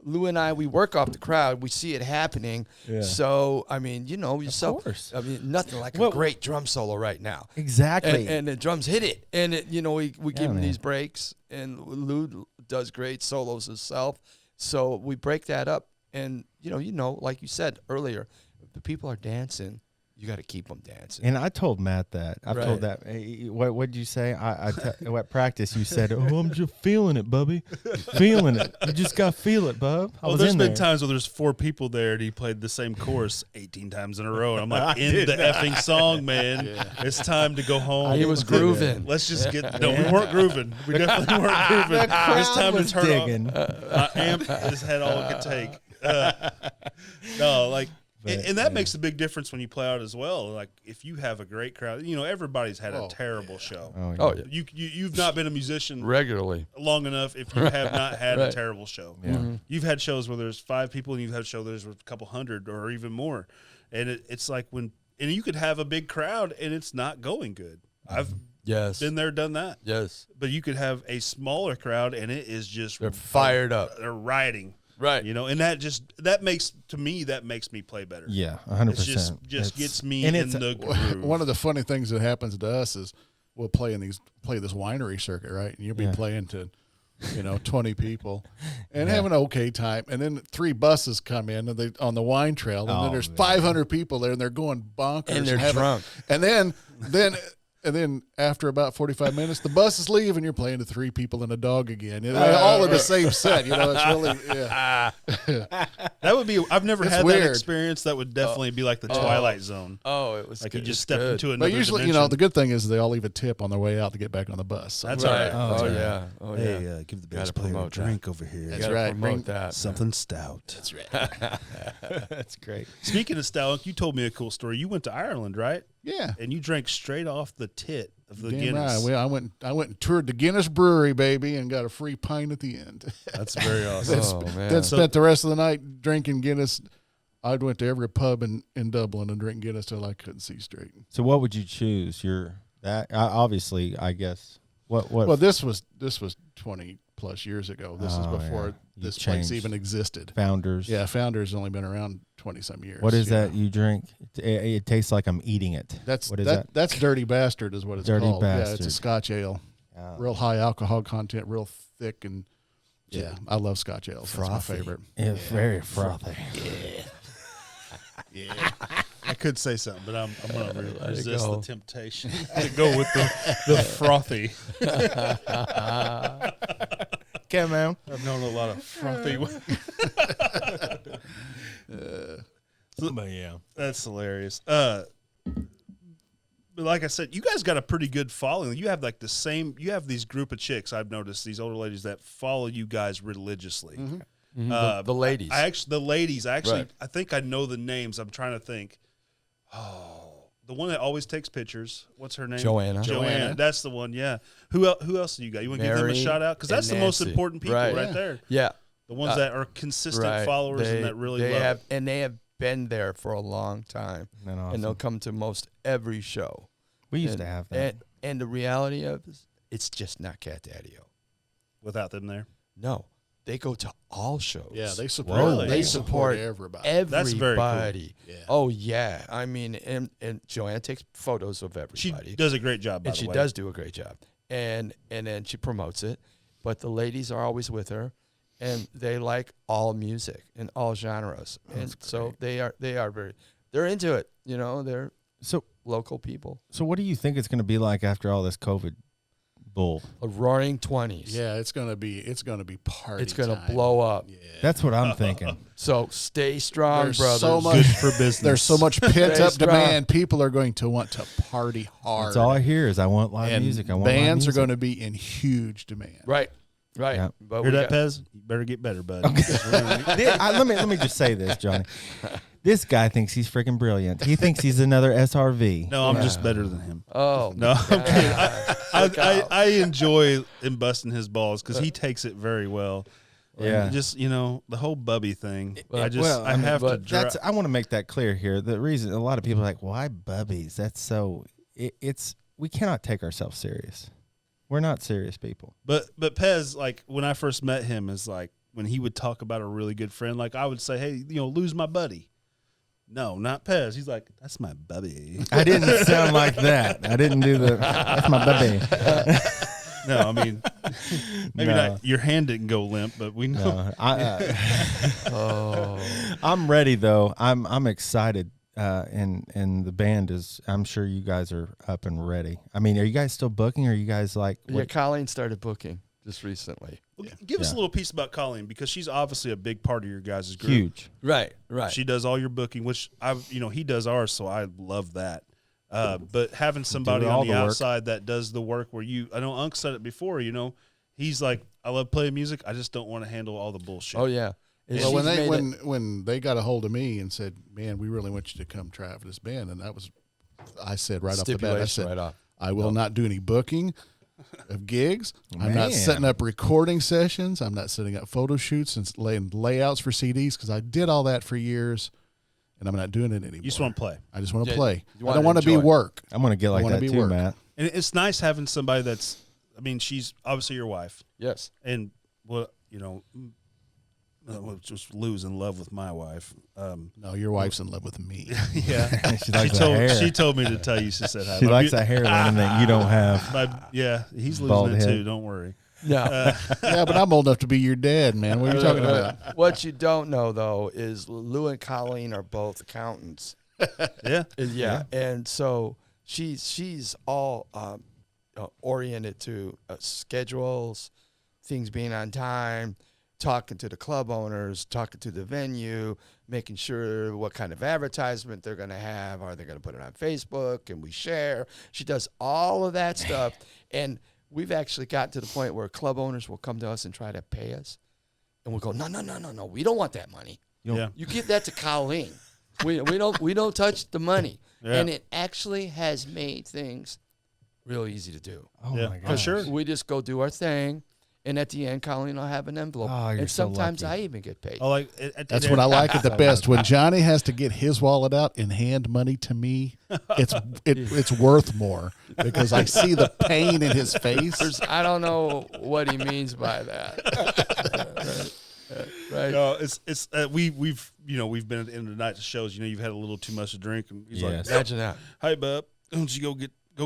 Lou and I, we work off the crowd. We see it happening. Yeah. So I mean, you know, yourself. course. I mean, nothing like Well- a great drum solo right now. Exactly. And the drums hit it, and we give him man. these breaks, and Lou does great solos himself. So we break that up, and like you said earlier, if the people are dancing, you got to keep them dancing. And I told Matt that. I've told Right. that. What did you say? At practice, you said, "Oh, I'm just feeling it, Bubby. Feeling it. You just got to feel it, bub." there's been times where there's 4 people there and he played the same chorus 18 times in a row. And I'm like, end the effing song, man. It's time to go home. He was grooving. Let's just get. No, we weren't grooving. We definitely weren't grooving. It's time to was turn digging. off. My amp just had all it could take. No, like And that makes a big difference when you play out as well. Like if you have a great crowd, everybody's had a terrible show. Oh, yeah. You've not been a musician regularly long enough if you have not had a terrible show. Yeah. You've had shows where there's 5 people, and you've had shows where there's a couple hundred or even more. And it's like and you could have a big crowd and it's not going good. I've been there, done that. Yes. But you could have a smaller crowd and it is just they're fired up. They're rioting. Right. And that makes me play better. Yeah, 100%. It's just gets me in the groove. One of the funny things that happens to us is we'll play this winery circuit, right? And you'll be playing to 20 people and have an okay time. And then 3 buses come in and on the wine trail, and then there's 500 people there, and they're going bonkers. And they're drunk. And then after about 45 minutes, the buses leave, and you're playing to 3 people and a dog again. All in the same set. It's really, That would be, I've never It's had weird. that experience. That would definitely be like the Twilight Zone. Oh, it was like good. you just step into another But usually, dimension. the good thing is they all leave a tip on their way out to get back on the bus. So That's all right. Oh, yeah. Oh, yeah. Hey, give the bass player a promote that. drink over here. That's right. Promote that. Something stout. That's right. That's great. Speaking of stout, you told me a cool story. You went to Ireland, right? Yeah. And you drank straight off the tit of the Damn Guinness. right. I went and toured the Guinness Brewery, baby, and got a free pint at the end. That's very awesome. Then spent the rest of the night drinking Guinness. I went to every pub in Dublin and drank Guinness till I couldn't see straight. So what would you choose? Obviously, I guess. What? Well, this was 20 plus years ago. This is before You this place changed. even existed. Founders. Yeah, Founders only been around 20 some years. What is yeah. that you drink? It tastes like I'm eating it. What is that? That's Dirty Bastard is what it's Dirty called. Yeah, Bastard. it's a Scotch ale. Real high alcohol content, real thick, and I love Scotch ales. That's my favorite. It's very frothy. Yeah. I could say something, but I'm going to it resist go. the temptation to go with the frothy. Come on. I've known a lot of frothy. But yeah. That's hilarious. But like I said, you guys got a pretty good following. You have you have these group of chicks, I've noticed, these older ladies that follow you guys religiously. Mm-hmm. The ladies. I Right. think I know the names. I'm trying to think. Oh, the one that always takes pictures. What's her name? Joanna. That's the one. Yeah. Who else do you got? You want to give them a Mary shout out? Because that's the and most Nancy. important people right there. Yeah. The ones that are consistent followers and that really love it. And they have been there for a long time. Isn't that awesome? And they'll come to most every show. We used to have that. And the reality of it is, it's just not Cat Daddy-O. Without them there. No. They go to all shows. Yeah, they support. Really? They support everybody. everybody. That's very cool. Yeah. Oh yeah. I mean, and Joanna takes photos of She everybody. does a great job, by and the she way. does do a great job. And then she promotes it. But the ladies are always with her, and they like all music and all genres. And so they're into it. They're So local people. So what do you think it's going to be like after all this COVID bull? A roaring 20s. Yeah, it's gonna be party. It's going to time. blow up. Yeah. That's what I'm thinking. So stay strong, There's brothers. so much Good for business. There's so much pent Stay up strong. demand. People are going to want to party hard. That's all I hear is I want live and music. I want bands live are music. going to be in huge demand. Right. Yeah. But Hear we that, got- Pez? You better get better, bud. Let me just say this, Johnny. This guy thinks he's freaking brilliant. He thinks he's another SRV. No, I'm just better than him. Oh. No, I'm kidding. I enjoy him busting his balls because he takes it very well. Yeah. And just the whole bubby thing. I mean, have to. That's. I want to make that clear here. The reason a lot of people are like, why bubbies? That's so. It's we cannot take ourselves serious. We're not serious people. But Pez, like when I first met him, is like when he would talk about a really good friend. Like I would say, hey, lose my buddy. No, not Pez. He's like, that's my bubby. I didn't sound like that. I didn't do the. That's my bubby. No, I mean, maybe No. not. Your hand didn't go limp, but we know. No, I'm ready though. I'm excited. And the band is. I'm sure you guys are up and ready. I mean, are you guys still booking? Or are you guys like? Yeah, Colleen started booking just recently. Well, give us a little piece about Colleen because she's obviously a big part of your guys' group. Huge. Right. She does all your booking, which he does ours, so I love that. But having somebody all on the the work. outside that does the work where I know Unc said it before, he's like, I love playing music. I just don't want to handle all the bullshit. Oh yeah. And Well, she's made when they got a hold of me and said, "Man, we really want you to come try out for this band," and I said right off the bat, I said, I will not do any booking of gigs. I'm not setting up recording sessions. I'm not setting up photo shoots and laying layouts for CDs because I did all that for years, and I'm not doing it anymore. You just want to play. I just want to play. You I don't want to be work. I'm going to get like that too, work. Matt. And it's nice having somebody that's, I mean, she's obviously your wife. Yes. And, well, you know, just Lou's in love with my wife. No, your wife's in love with me. Yeah. She likes the hair. She told me to tell you, she said hi. She likes that hair line that you don't have. He's Bald losing it head. too. Don't worry. No. Yeah, but I'm old enough to be your dad, man. What are you talking about? What you don't know, though, is Lou and Colleen are both accountants. Yeah. And so she's all oriented to schedules, things being on time, talking to the club owners, talking to the venue, making sure what kind of advertisement they're going to have. Are they going to put it on Facebook? And we share. She does all of that stuff. And we've actually gotten to the point where club owners will come to us and try to pay us. And we'll go, no. We don't want that money. Yeah. You give that to Colleen. We don't touch the money. Yeah. And it actually has made things real easy to do. Oh, Yeah, my for gosh. sure. We just go do our thing, and at the end, Colleen will have an envelope. Oh, you're and so sometimes lucky. I even get paid. Oh, like That's what I like it the best. When Johnny has to get his wallet out and hand money to me, it's worth more because I see the pain in his face. I don't know what he means by that. Right. No, it's we've been at the end of the night to shows. You know, you've had a little too much to drink, and he's Yes. like, Imagine that. "Hey, bub, don't you go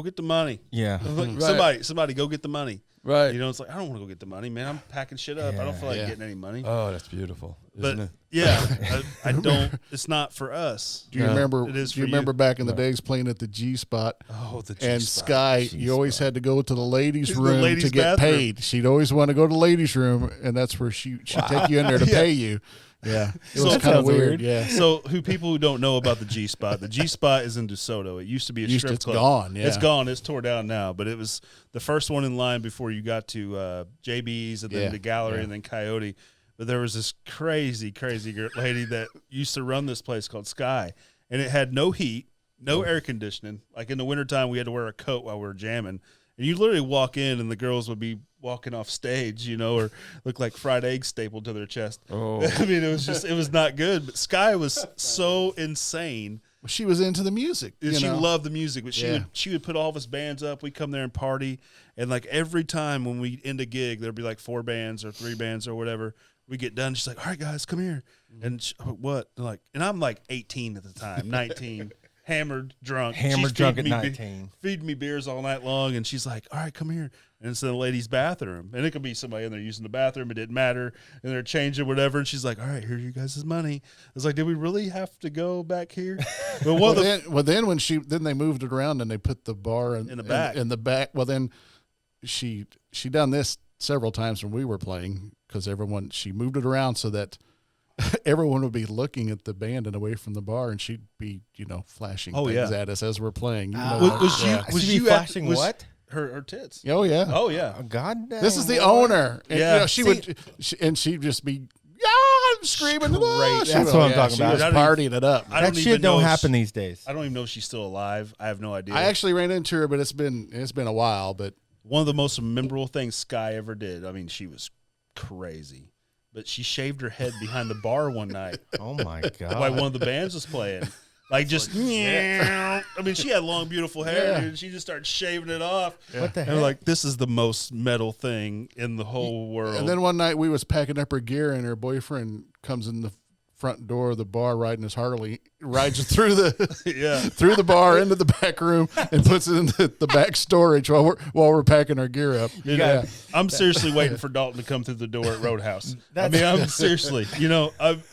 get the money? Yeah. I'm like, Right. somebody go get the money." Right. You know, it's like I don't want to go get the money, man. I'm packing shit up. I don't feel like getting any money. Oh, that's beautiful, isn't But it? yeah, I don't. It's not for us. Do you No. remember? It is Do you for remember you. back in the days playing at the G Spot? Oh, the And G-spot. Sky, you always had to go to the ladies' The room ladies' to get bathroom. paid. She'd always want to go to the ladies' room, and that's where she'd take you in there to pay you. Yeah, it So- was That kind of sounds weird. weird. Yeah, So, people who don't know about the G Spot is in DeSoto. It used to be a strip it's club. gone. Yeah, It's gone. It's tore down now. But it was the first one in line before you got to JB's and then Yeah, the Gallery yeah. and then Coyote. But there was this crazy lady that used to run this place called Sky, and it had no heat, no air conditioning. Like in the wintertime, we had to wear a coat while we were jamming. And you literally walk in, and the girls would be walking off stage, you know, or look like fried eggs stapled to their chest. Oh. I mean, it was not good. But Sky was so insane. she was into the music. She loved the music, but Yeah. she would put all of us bands up. We'd come there and party, and like every time when we end a gig, there'd be like 4 bands or 3 bands or whatever. We get done, she's like, "All right, guys, come here." And what? Like, and I'm like 18 at the time, 19. Hammered drunk Hammered She's drunk feeding at me 19. feeding me beers all night long, and she's like, "All right, come here." And it's in the ladies' bathroom, and it could be somebody in there using the bathroom. It didn't matter, and they're changing whatever. And she's like, "All right, here's you guys' money." I was like, "Did we really have to go back here?" But then when then they moved it around and they put the bar in the back. In the back. Well, then she done this several times when we were playing because she moved it around so that everyone would be looking at the band and away from the bar, and she'd be flashing things at us as we're playing. was She you be flashing what? her tits? Oh yeah. Oh yeah. Oh, God damn. This is the owner. And, Yeah. she'd just be screaming. Great. That's what I'm talking She about. was I don't partying it up. I That don't shit even know don't if happen these days. I don't even know if she's still alive. I have no idea. I actually ran into her, but it's been a while. But One of the most memorable things Sky ever did. I mean, she was crazy, but she shaved her head behind the bar one night Oh, my God. while one of the bands was playing. Like just, I mean, she had long, beautiful hair, Yeah. dude. She just started shaving it off. What the And heck? we're like, this is the most metal thing in the whole world. and then one night we was packing up her gear, and her boyfriend comes in the front door of the bar riding his Harley, rides it through the yeah. through the bar into the back room, and puts it in the back storage while we're packing our gear up. Yeah. I'm seriously waiting for Dalton to come through the door at Roadhouse. I mean, I'm seriously,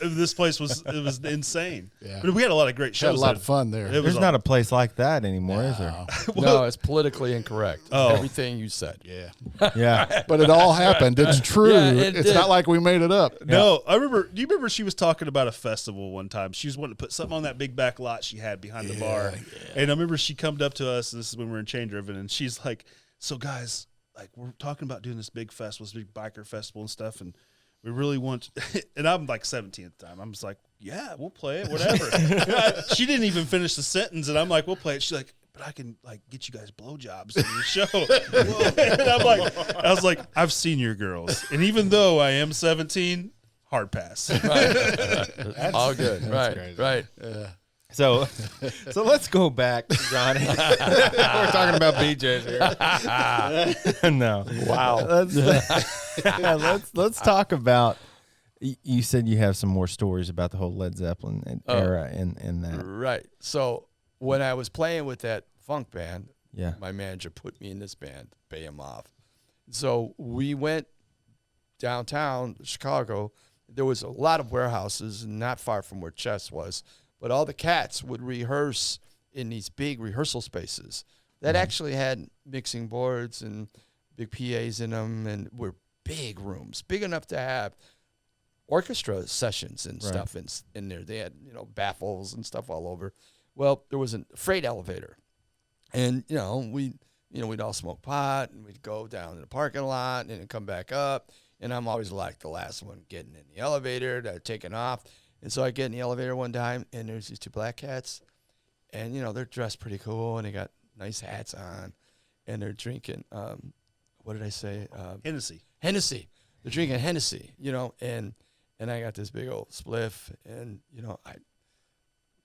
this place was insane. Yeah. But we had a lot of great Had a shows. lot of fun there. It was There's not a place like that anymore, is there? No, it's politically incorrect. Oh. Everything you said. Yeah, Yeah. but it all happened. It's true. Yeah, it It's did. not like we made it up. No, I remember. Do you remember she was talking about a festival one time? She was wanting to put something on that big back lot she had behind the bar, and I remember she come up to us. And this is when we were in Chain Driven, and she's like, "So guys, like we're talking about doing this big festival, this big biker festival and stuff, and we really want, and I'm like 17 at the time. I'm just like, yeah, we'll play it, whatever. She didn't even finish the sentence, and I'm like, we'll play it. She's like, but I can like get you guys blowjobs in your show. And I was like, I've seen your girls, and even though I am 17, hard pass. Right. All good. Right. crazy. Right. So let's go back, Johnny. We're talking about BJ's here. No. Wow. Let's talk about. You said you have some more stories about the whole Led Zeppelin era and that. Right. So when I was playing with that funk band, Yeah. my manager put me in this band to pay him off. So we went downtown Chicago. There was a lot of warehouses not far from where Chess was, but all the cats would rehearse in these big rehearsal spaces that actually had mixing boards and big PAs in them, and were big rooms, big enough to have orchestra sessions and stuff in there. They had, baffles and stuff all over. Well, there was a freight elevator, and we'd all smoke pot, and we'd go down in the parking lot and then come back up. And I'm always like the last one getting in the elevator, taking off. And so I get in the elevator one time, and there's these two black cats, and they're dressed pretty cool, and they got nice hats on, and they're drinking. What did I say? Hennessy. They're drinking Hennessy, and I got this big old spliff, and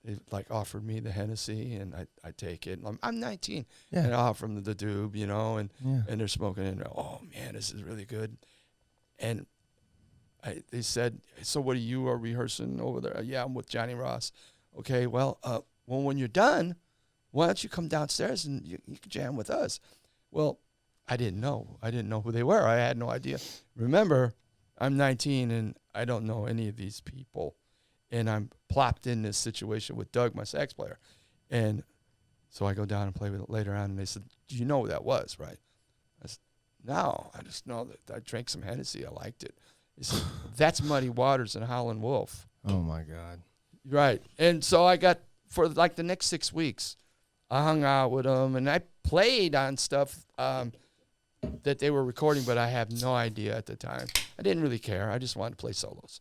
they like offered me the Hennessy, and I take it. And I'm 19, and I offer them the doob, and they're smoking, and oh man, this is really good. And they said, so what are you rehearsing over there? Yeah, I'm with Johnny Ross. Okay, well, when you're done, why don't you come downstairs and you can jam with us? Well, I didn't know. I didn't know who they were. I had no idea. Remember, I'm 19 and I don't know any of these people. And I'm plopped in this situation with Doug, my sax player. And so I go down and play with it later on. And they said, do you know who that was, right? I said, no, I just know that I drank some Hennessy. I liked it. He said, that's Muddy Waters and Howlin' Wolf. Oh, my God. Right. And so I got, for like the next 6 weeks, I hung out with them, and I played on stuff that they were recording, but I have no idea at the time. I didn't really care. I just wanted to play solos,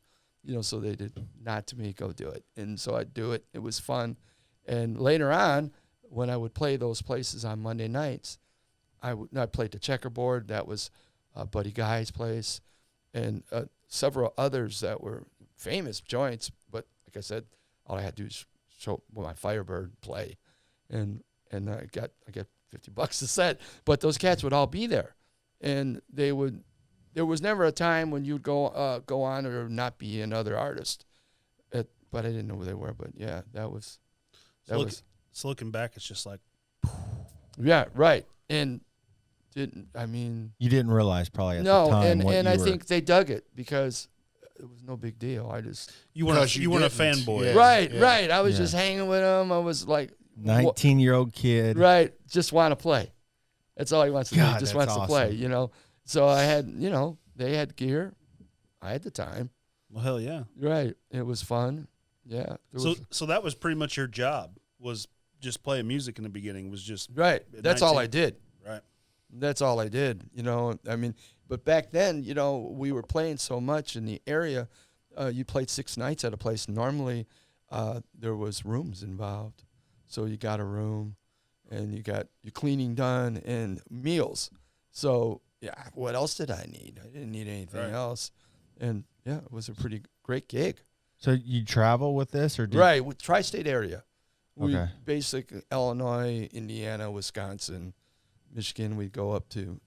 so they did nod to me, go do it. And so I'd do it. It was fun. And later on, when I would play those places on Monday nights, I played the Checkerboard. That was Buddy Guy's place, and several others that were famous joints. But like I said, all I had to do is show my Firebird play, and I got $50 a set. But those cats would all be there, and they would. There was never a time when you'd go on or not be another artist, but I didn't know who they were. But yeah, that was. So looking back, it's just like. Yeah, right, and you didn't realize probably at the time and I think they dug it because it was no big deal. I just you weren't a fanboy, Yeah. Right. I was just hanging with them. I was like 19-year-old kid, right? Just want to play. That's all he wants to do. Just wants awesome. to play, So I had, they had gear. I had the time. Well, hell yeah. Right. It was fun. Yeah. So that was pretty much your job, was just playing music in the beginning, was just right. That's 19. all I did. Right. That's all I did. But back then, we were playing so much in the area. You played 6 nights at a place. Normally, there was rooms involved. So you got a room, and you got your cleaning done and meals. So, yeah, what else did I need? I didn't need anything else. And, yeah, it was a pretty great gig. So you travel with this? Right, with tri-state area. We Okay. basically, Illinois, Indiana, Wisconsin, Michigan, we'd go up to,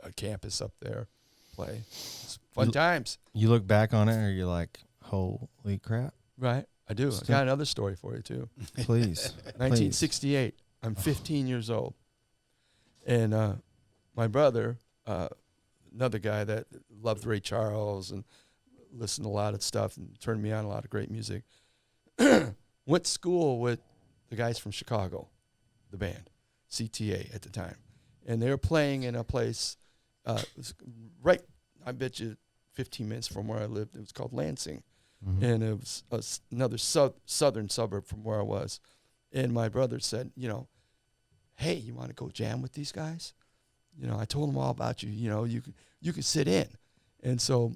a campus up there, play. It's fun times. You look back on it, and you're like, holy crap. Right, I do. I got another story for you, too. Please. 1968. I'm 15 years old. And my brother, another guy that loved Ray Charles and listened to a lot of stuff and turned me on a lot of great music, went to school with the guys from Chicago, the band, CTA at the time. And they were playing in a place right, I bet you, 15 minutes from where I lived. It was called Lansing. Mm-hmm. And it was another southern suburb from where I was. And my brother said, hey, you want to go jam with these guys? I told them all about you. You could sit in. And so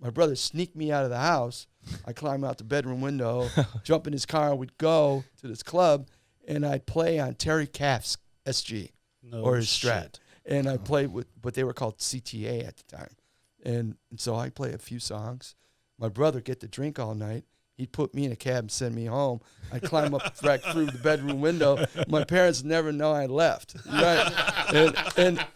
my brother sneaked me out of the house. I climb out the bedroom window, jump in his car, we'd go to this club, and I'd play on Terry Caff's SG or his Strat. And I played with what they were called CTA at the time. And so I play a few songs. My brother get to drink all night. He'd put me in a cab and send me home. I'd climb up right through the bedroom window. My parents never know I left. Right?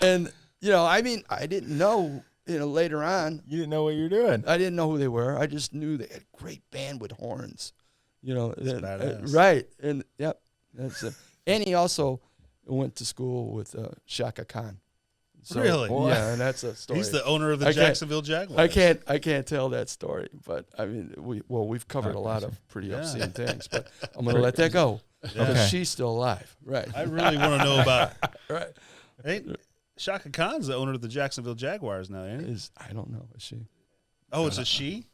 And you know, I mean, I didn't know, you know, later on. You didn't know what you were doing. I didn't know who they were. I just knew they had a great band with horns. You know, badass. right. And yep. And he also went to school with Shaka Khan. So, Really? Yeah, and that's a story. He's the owner of the Jacksonville Jaguars. I can't tell that story, but I mean, we've covered a lot of pretty obscene things, but I'm gonna let that go because she's still alive. Right. I really want to know about. Right. Ain't Shaka Khan's the owner of the Jacksonville Jaguars now, ain't he? I don't know. Is she? Oh, it's a she?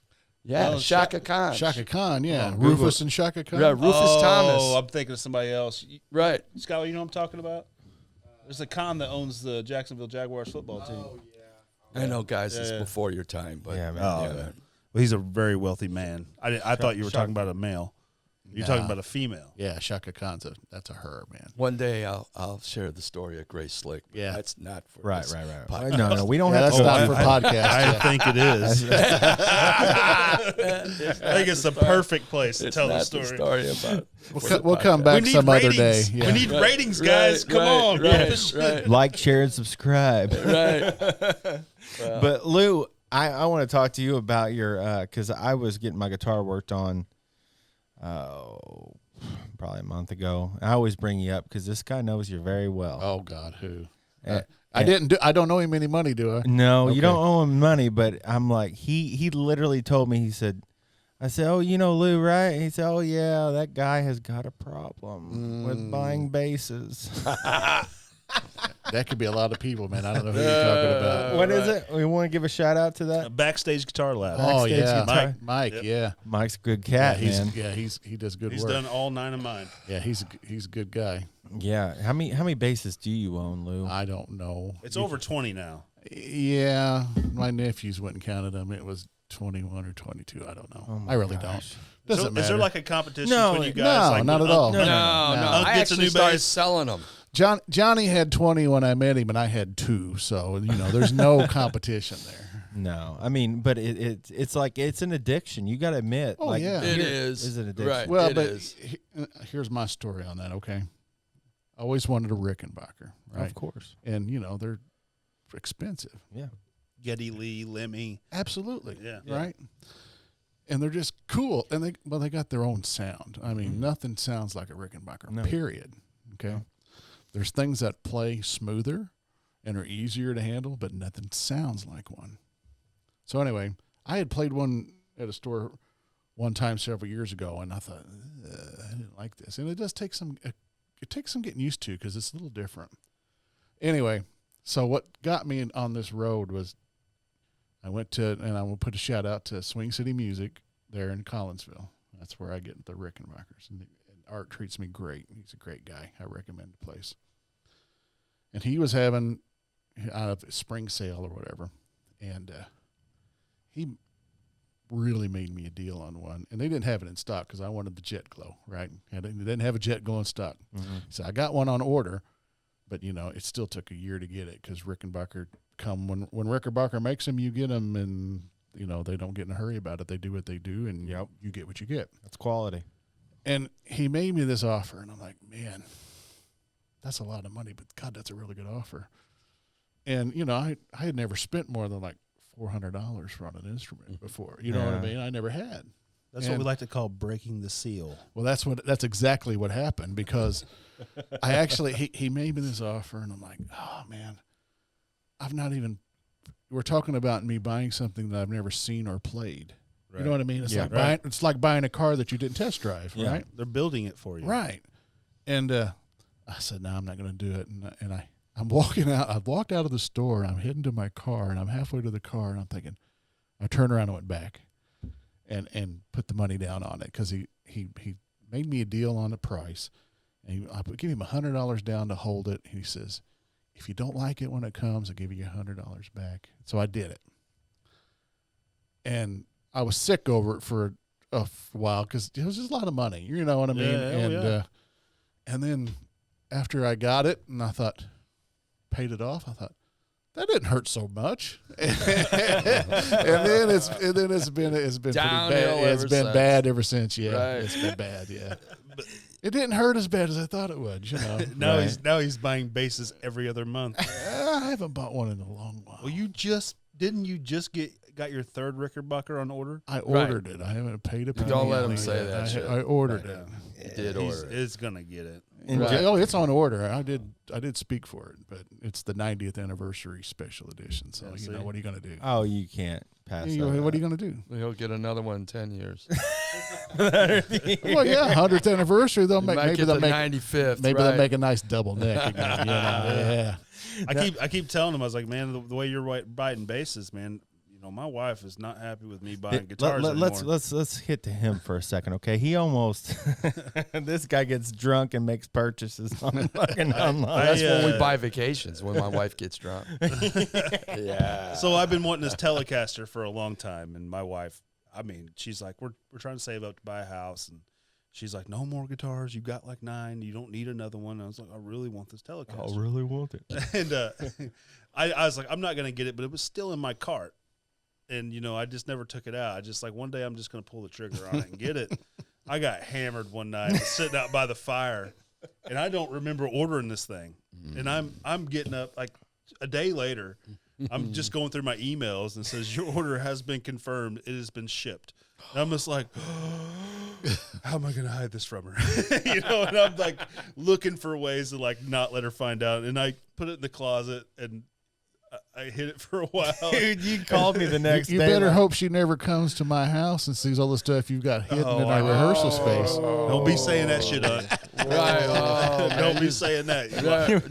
Yeah, Well, Shaka Khan. Shaka Khan, yeah. Oh, Rufus and Shaka Khan. Yeah, Rufus Thomas. Oh, I'm thinking of somebody else. Right. Scott, you know what I'm talking about? There's a Khan that owns the Jacksonville Jaguars football team. Oh, yeah. I know, guys. It's before your time, but Yeah, man. Well, he's a very wealthy man. I thought you were talking about a male. You're talking about a female. Yeah, Shaka Khan's that's a her, man. one day I'll share the story of Grace Slick. But Yeah. that's not for Right. this podcast. No, we don't Yeah, have that's to. not for podcast. I yeah. think it is. I think it's the perfect place to It's tell the not story. about. We'll come back some other day. We Yeah. need ratings, guys. Come on. Right. Like, share, and subscribe. Right. But Lou, I want to talk to you about your because I was getting my guitar worked on probably a month ago. I always bring you up because this guy knows you very well. Oh God, who? And- I don't owe him any money, do I? No, Okay. you don't owe him money, but I'm like, he literally told me, he said, I said, oh, you know Lou, right? He said, oh, yeah, that guy has got a problem with buying basses. That could be a lot of people, man. I don't know who you're talking about. What is it? We want to give a shout out to that? Backstage Guitar Lab. Oh Backstage yeah, guitar. Mike. Yep. Yeah, Mike's a good cat, man. he does good He's work. done all 9 of mine. Yeah, he's a good guy. Yeah. How many basses do you own, Lou? I don't know. It's over 20 now. Yeah, my nephews went and counted them. It was 21 or 22. I don't know. Oh my I really gosh. don't. So, Doesn't matter. is there like a competition No, between you no, guys? Like not when at all. No. No, Unc I gets a actually new started bass. selling them. Johnny had 20 when I met him, and I had 2. So there's no competition there. No. I mean, but it's like it's an addiction. You got to admit. Oh, like, yeah. It here- is. Is an addiction. Right. Well, It but is. here's my story on that. Okay, I always wanted a Rickenbacker, right? Of course. And they're expensive. Yeah. Geddy Lee, Lemmy. Absolutely. Yeah. Right. And they're just cool, and they got their own sound. I mean, nothing sounds like a Rickenbacker. No. Period. Okay. There's things that play smoother and are easier to handle, but nothing sounds like one. So anyway, I had played one at a store one time several years ago, and I thought I didn't like this, and it does take some. It takes some getting used to because it's a little different. Anyway, so what got me on this road was I went to, and I will put a shout out to Swing City Music there in Collinsville. That's where I get the Rickenbackers. And Art treats me great. He's a great guy. I recommend the place. And he was having out of a spring sale or whatever, and he really made me a deal on one. And they didn't have it in stock because I wanted the Jet Glow, right? And they didn't have a Jet Glow in stock. Mm-hmm. So I got one on order, but it still took a year to get it because Rickenbacker come when Rickenbacker makes them, you get them, and they don't get in a hurry about it. They do what they do, and you get what you get. That's quality. And he made me this offer, and I'm like, man, that's a lot of money, but God, that's a really good offer. And I had never spent more than like $400 on an instrument before. You know what I mean? I never had. That's what we like to call breaking the seal. Well, that's exactly what happened because I actually he made me this offer, and I'm like, oh man, we're talking about me buying something that I've never seen or played. Right. You know what I mean? It's like buying a car that you didn't test drive, right? They're building it for you. Right. And I said, no, I'm not going to do it. And I'm walking out. I've walked out of the store, and I'm heading to my car, and I'm halfway to the car, and I'm thinking, I turned around and went back and put the money down on it because he made me a deal on the price. And I give him $100 down to hold it. And he says, if you don't like it when it comes, I'll give you $100 back. So I did it. and I was sick over it for a while because it was just a lot of money. You know what I mean? And then after I got it and I thought, paid it off, I thought, that didn't hurt so much. and then it's been pretty Downhill bad. It's been since. bad ever since. Yeah, Right. it's been bad. Yeah, it didn't hurt as bad as I thought it would. You know, now he's buying bases every other month. I haven't bought one in a long while. Well, you just got your third Rickenbacker on order? I ordered it. I haven't paid a penny. Don't let on him it say yet. that shit. I ordered it. You did order it. It's gonna get it. Right. Oh, it's on order. I did speak for it, but it's the 90th annivery special edition. So Yeah, what are you gonna do? Oh, you can't pass that. What are you gonna do? He'll get another one in 10 years. Well, yeah, 100th anniversary. They'll make Might get they'll the make 95th. maybe right? they'll make a nice double neck again. Yeah. I keep telling him, I was like, man, the way you're biting bases, man. You know, my wife is not happy with me buying guitars anymore. Let's hit to him for a second, okay? He almost this guy gets drunk and makes purchases on fucking online. That's when we buy vacations, when my wife gets drunk. Yeah. So I've been wanting this Telecaster for a long time, and my wife, I mean, she's like, we're trying to save up to buy a house, and she's like, no more guitars. You got like 9. You don't need another one. And I was like, I really want this Telecaster. I really want it. And I was like, I'm not gonna get it, but it was still in my cart. And, you know, I just never took it out. I just like, one day I'm just going to pull the trigger on it and get it. I got hammered one night sitting out by the fire, and I don't remember ordering this thing. And I'm getting up like a day later. I'm just going through my emails and it says, your order has been confirmed. It has been shipped. And I'm just like, how am I going to hide this from her? You know, and I'm like looking for ways to like not let her find out. And I put it in the closet and I hid it for a while. Dude, you called me the next You day. better hope she never comes to my house and sees all the stuff you've got hidden in our rehearsal space. Don't be saying that shit, Hunt. Right. Oh, Don't be saying that.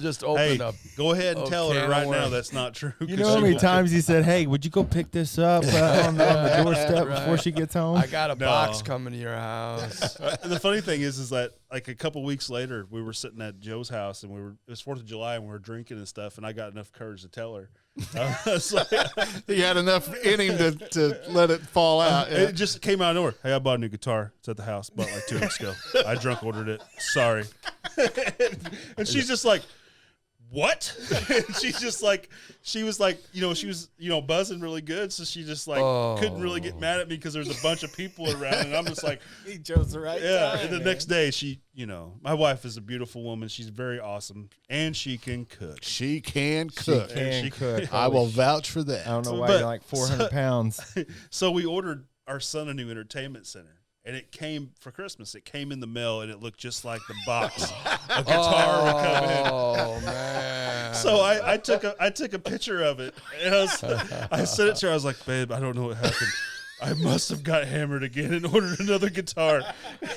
Just open Hey, up. go ahead and tell can her of right now worms. that's not true. You know how many times he said, "Hey, would you go pick this up on the doorstep before she gets home?" I got a box coming to your house. The funny thing is that like a couple weeks later, we were sitting at Joe's house and it was 4th of July and we were drinking and stuff, and I got enough courage to tell her. I was like, He had enough in him to let it fall out. it just came out of nowhere. Hey, I bought a new guitar. It's at the house. Bought it like 2 weeks ago. I drunk ordered it. Sorry. And she's just like, what? And she's just like, she was like, she was, buzzing really good. So she just like couldn't really get mad at me because there's a bunch of people around. And I'm just like, He chose the right time. And the next day she, my wife is a beautiful woman. She's very awesome. And she can cook. She can cook. Can cook. I will vouch for that. I don't know why But- you're like 400 pounds. So we ordered our son a new entertainment center. And it came for Christmas. It came in the mail, and it looked just like the box a guitar would come in. Oh man! So I took a picture of it, and I sent it to her. I was like, "Babe, I don't know what happened. I must have got hammered again and ordered another guitar."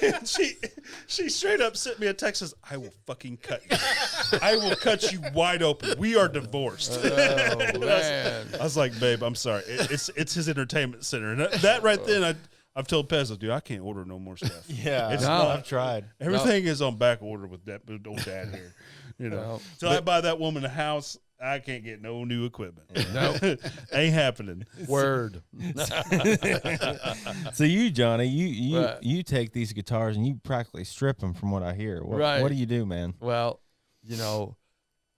And she straight up sent me a text says, "I will fucking cut you. I will cut you wide open. We are divorced." Oh man! I was like, "Babe, I'm sorry. It's his entertainment center." And that right then, I've told Pez, dude, I can't order no more stuff. Yeah, It's I've tried. Everything is on back order with that old dad here. Till I buy that woman a house, I can't get no new equipment. No, Ain't happening. word. So you, Johnny, Right. you take these guitars and you practically strip them, from what I hear. Right. What do you do, man? Well,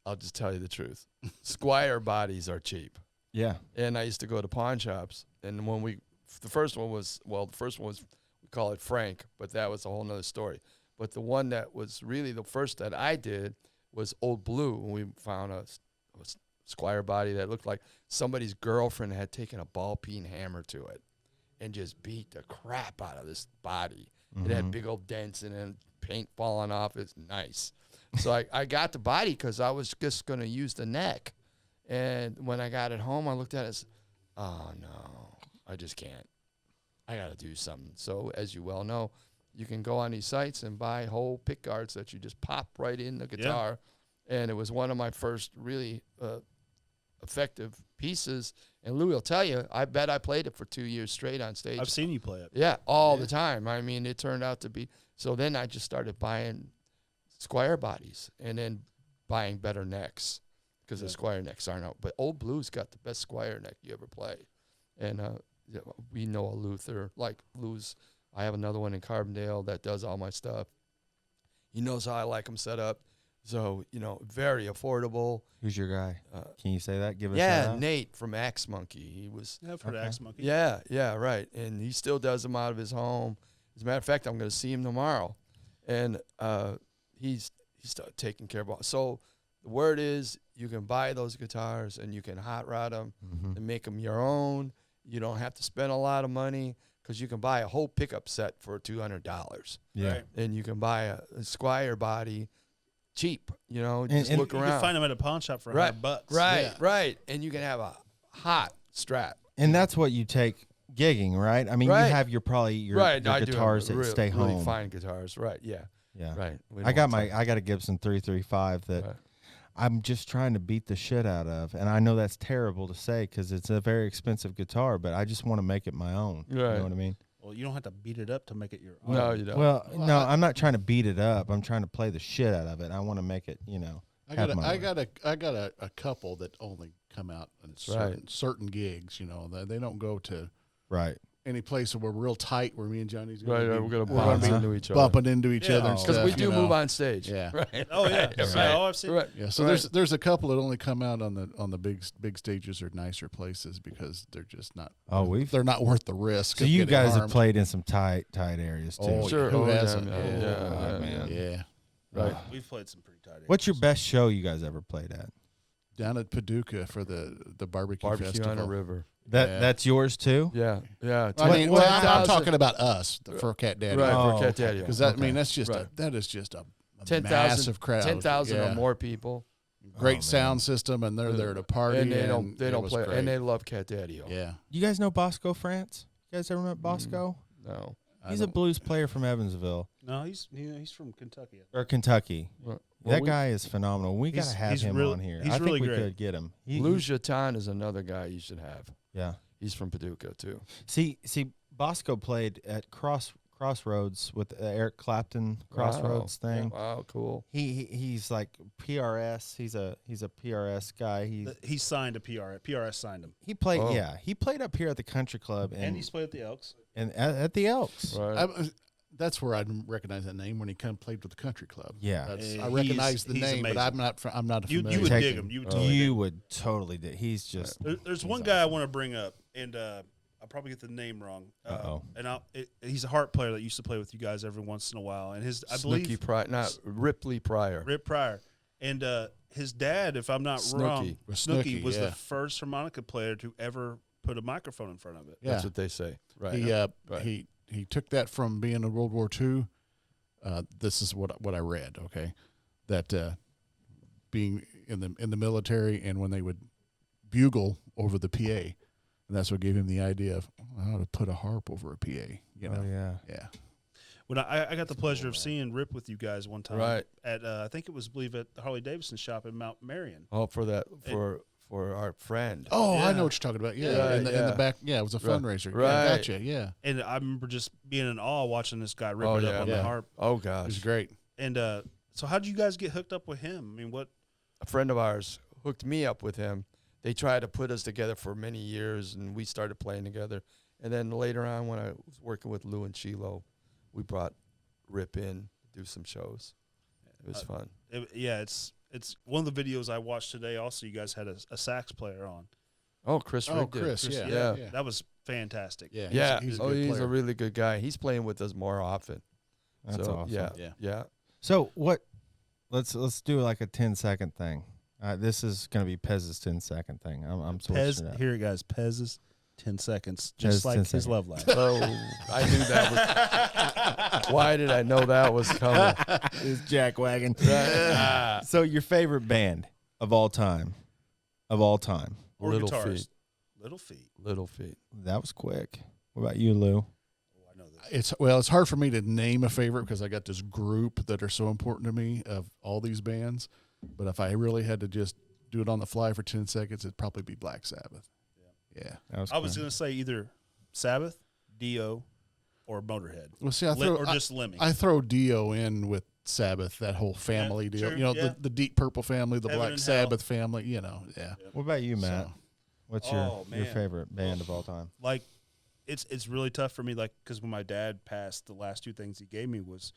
I'll just tell you the truth. Squire bodies are cheap, Yeah. and I used to go to pawn shops, and when the first one was we call it Frank, but that was a whole nother story. But the one that was really the first that I did was Old Blue, when we found a Squire body that looked like somebody's girlfriend had taken a ball peen hammer to it and just beat the crap out of this body. It had big old dents in it, and paint falling off. It's nice. So I got the body because I was just going to use the neck. And when I got it home, I looked at it and said, oh, no, I just can't. I got to do something. So as you well know, you can go on these sites and buy whole pick guards that you just pop right in the guitar. Yeah. And it was one of my first really effective pieces. And Lou will tell you, I bet I played it for 2 years straight on stage. I've seen you play it. Yeah, all the time. I mean, it turned out to be. So then I just started buying Squire bodies and then buying better necks because the Squire necks aren't out. But Old Blue's got the best Squire neck you ever play. And we know a Luther. Like Lou's, I have another one in Carbondale that does all my stuff. He knows how I like them set up. So, very affordable. Who's your guy? Can you say that? Give us Yeah, Nate from Axe Monkey. He was. Yeah, for the Axe Monkey. Yeah, right. And he still does them out of his home. As a matter of fact, I'm going to see him tomorrow. And he's taking care of all. So the word is you can buy those guitars and you can hot rod them and make them your own. You don't have to spend a lot of money because you can buy a whole pickup set for $200. Yeah. Right. And you can buy a Squire body cheap, just and look You around. can find them at a pawn shop for Right, $100. Right. And you can have a hot strap. And that's what you take gigging, right? I mean, Right. you have your I do guitars that really, stay really home. fine guitars. Right, yeah. Yeah. Right. I got a Gibson 335 that Right. I'm just trying to beat the shit out of. And I know that's terrible to say because it's a very expensive guitar, but I just want to make it my own. You Right. know what I mean? Well, you don't have to beat it up to make it your own. No, you don't. Well, no, I'm not trying to beat it up. I'm trying to play the shit out of it. I want to make it, I have got my I way. got a couple that only come out on right. certain gigs. They don't go to Right. any place where we're real tight. Where me and Johnny's Right, gonna we're going to We're bump gonna into each other. bumping into each Yeah. other and Because stuff. Because we do move on stage. Yeah. Right. Oh, yeah. Right. Yeah, oh, I've seen Right. Yeah, so Right. there's a couple that only come out on the big stages or nicer places because they're just not. Oh, they're not worth the risk. So of you getting guys have harmed. played in some tight areas too. Oh, Sure. who Oh, yeah, hasn't? man. Yeah, man. Yeah. Right. We've played some pretty tight areas. What's your best show you guys ever played at? Down at Paducah for the barbecue Barbecue festival. on a river. Yeah. That's yours too? Yeah. Yeah. I mean, What- I'm 10,000 talking about us for Cat Daddy. Right. Oh, For Cat okay. Daddy. Because that, I mean, Okay. that's just Right. that is just a 10,000 massive crowd. 10,000 Yeah. or more people. Great man. sound system, and they're there to party. And they it don't was play. great. And they love Cat Daddy. Yeah. You guys know Bosco France? You guys ever met Bosco? No. He's a blues player from Evansville No, he's from Kentucky. or Kentucky. Well, That we- guy is phenomenal. We got to have him on here. he's I really think we great. could get him. Lou Jatan is another guy you should have. Yeah. He's from Paducah too. See, Bosco played at Crossroads with Eric Clapton Crossroads Wow. thing. Wow, cool. He's like PRS. He's a PRS guy. He signed a PR. PRS signed him. He played. Oh. Yeah, he played up here at the country club And he's played at the Elks. and at the Elks. Right. That's where I recognize that name when he kind of played with the country club. Yeah. That's, Uh, I recognize he's- the he's name, amazing. but I'm not You familiar. would Take dig him. him. You would totally dig You him. would totally. He's just. There's one guy I want to bring up, and I'll probably get the name wrong. Uh-oh. And he's a harp player that used to play with you guys every once in a while. And I Snooky believe Pryor, not Ripley Pryor. Rip Pryor. And his dad, if I'm not wrong, Snooky. Snooky was yeah. the first harmonica player to ever put a microphone in front of it. Yeah. That's what they say. Right. He took that from being in World War II. This is what I read. Okay, that being in the military and when they would bugle over the PA, and that's what gave him the idea of how to put a harp over a PA. You know, Oh yeah. yeah. When I got the pleasure of seeing Rip with you guys one time Right. at I think it was the Harley Davidson shop in Mount Marion. Oh, for our friend. Oh, I Yeah. know what you're talking about. Yeah, Yeah, in the yeah. back. Yeah, it was a Right. fundraiser. Right. Yeah, gotcha. Yeah, And I remember just being in awe watching this guy rip Oh, it yeah. up on Yeah. the harp. Oh it gosh. was great. And so how did you guys get hooked up with him? I mean, what? A friend of ours hooked me up with him. They tried to put us together for many years, and we started playing together. And then later on, when I was working with Lou and Chilo, we brought Rip in to do some shows. It was fun. It's one of the videos I watched today. Also, you guys had a sax player on. Oh, Chris Oh, Rigg did. Chris. Yeah, Yeah. yeah. That was fantastic. Yeah, Yeah. He's a Oh, good he's player. a really good guy. He's playing with us more often. That's so, awesome. Yeah. Yeah. Yeah. So what? Let's do like a 10-second thing. This is going to be Pez's 10-second thing. I'm switching it up. Here, guys. Pez's 10 seconds, Pez, just 10 like his seconds. love life. Oh, I knew that was. Why did I know that was coming? Is Jack Wagon. Right. So your favorite band of all time? Or Little guitarist. Feet. Little Feet. Little Feet. That was quick. What about you, Lou? Oh, I know this. It's hard for me to name a favorite because I got this group that are so important to me of all these bands. But if I really had to just do it on the fly for 10 seconds, it'd probably be Black Sabbath. Yeah. That was I was quick. going to say either Sabbath, Dio, or Motorhead. Well, see, Or just Lemmy. I throw Dio in with Sabbath, that whole family deal. sure, You know, yeah. the Deep Purple family, the Heaven Black and Sabbath family. You know, yeah. What about you, Matt? So- What's Oh, your man. favorite band of all time? Like it's really tough for me, like, because when my dad passed, the last 2 things he gave me was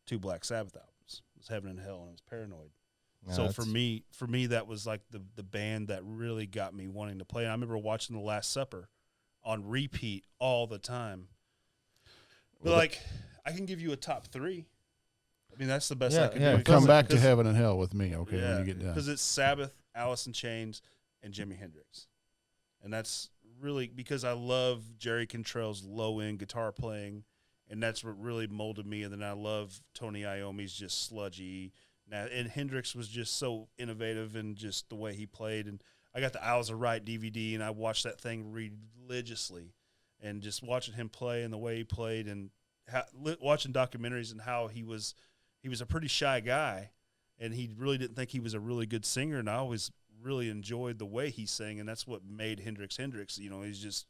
2 Black Sabbath albums. It was Heaven and Hell, and it was Paranoid. No, So for me, that was like the band that really got me wanting to play. And I remember watching The Last Supper on repeat all the time. But like, I can give you a top 3. I mean, that's the best I can do. Come back to Heaven and Hell with me, okay? Yeah, when you get done. because it's Sabbath, Alice in Chains, and Jimi Hendrix, and that's really because I love Jerry Cantrell's low end guitar playing, and that's what really molded me. And then I love Tony Iommi's just sludgy. And Hendrix was just so innovative in just the way he played. And I got the Isles of Right DVD, and I watched that thing religiously. And just watching him play and the way he played, and watching documentaries and how he was a pretty shy guy, and he really didn't think he was a really good singer. And I always really enjoyed the way he sang, and that's what made Hendrix. You know, he's just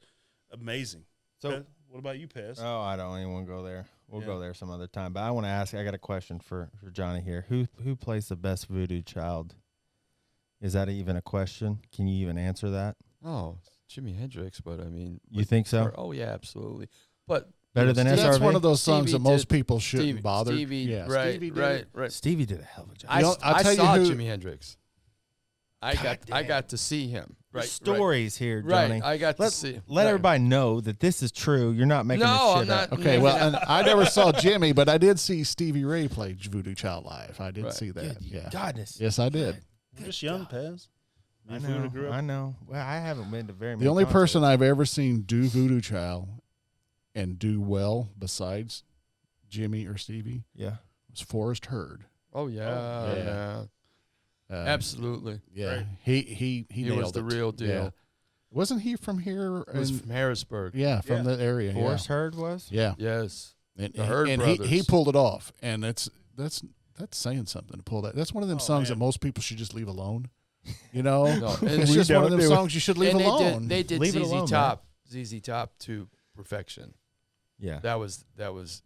amazing. So, what about you, Pez? Oh, I don't even want to go there. We'll go there some other time. But I want to ask. I got a question for Johnny here. Who plays the best Voodoo Child? Is that even a question? Can you even answer that? Oh, Jimi Hendrix, but I mean, You think so? Oh yeah, absolutely. But Better than Stevie- SRV? That's one of those songs Stevie that most did- people shouldn't bother. Stevie, yeah, right, Stevie did right, it. right. Stevie did a hell of a job. I, You know, I'll I tell you saw who- Jimi Hendrix. I got to see him. Right, Stories here, right. Johnny. I got to see. Let right. everybody know that this is true. You're not making No, this shit I'm not. up. Okay, well, and I never saw Jimmy, but I did see Stevie Ray play Voodoo Child live. I did see that. Yeah. Goodness. Yes, I did. You're just young, Pez. I If we would've know. grew up- I know. Well, I haven't been to very many. The only person concerts. I've ever seen do Voodoo Child and do well besides Jimmy or Stevie Yeah. was Forrest Hurd. Oh yeah, yeah. absolutely. Yeah, Right. he nailed was the it. real deal. Yeah. Wasn't he from here? It was in- from Harrisburg. yeah, from that area. Forrest Hurd was? Yeah. Yes. And, The Hurd and brothers. he pulled it off, and that's saying something to pull that. That's one of them songs man. that most people should just leave alone. You know, No, and it's we just one of don't them do it. songs you should leave And alone. They did Leave it ZZ alone, Top, ZZ Top to perfection. Yeah. That was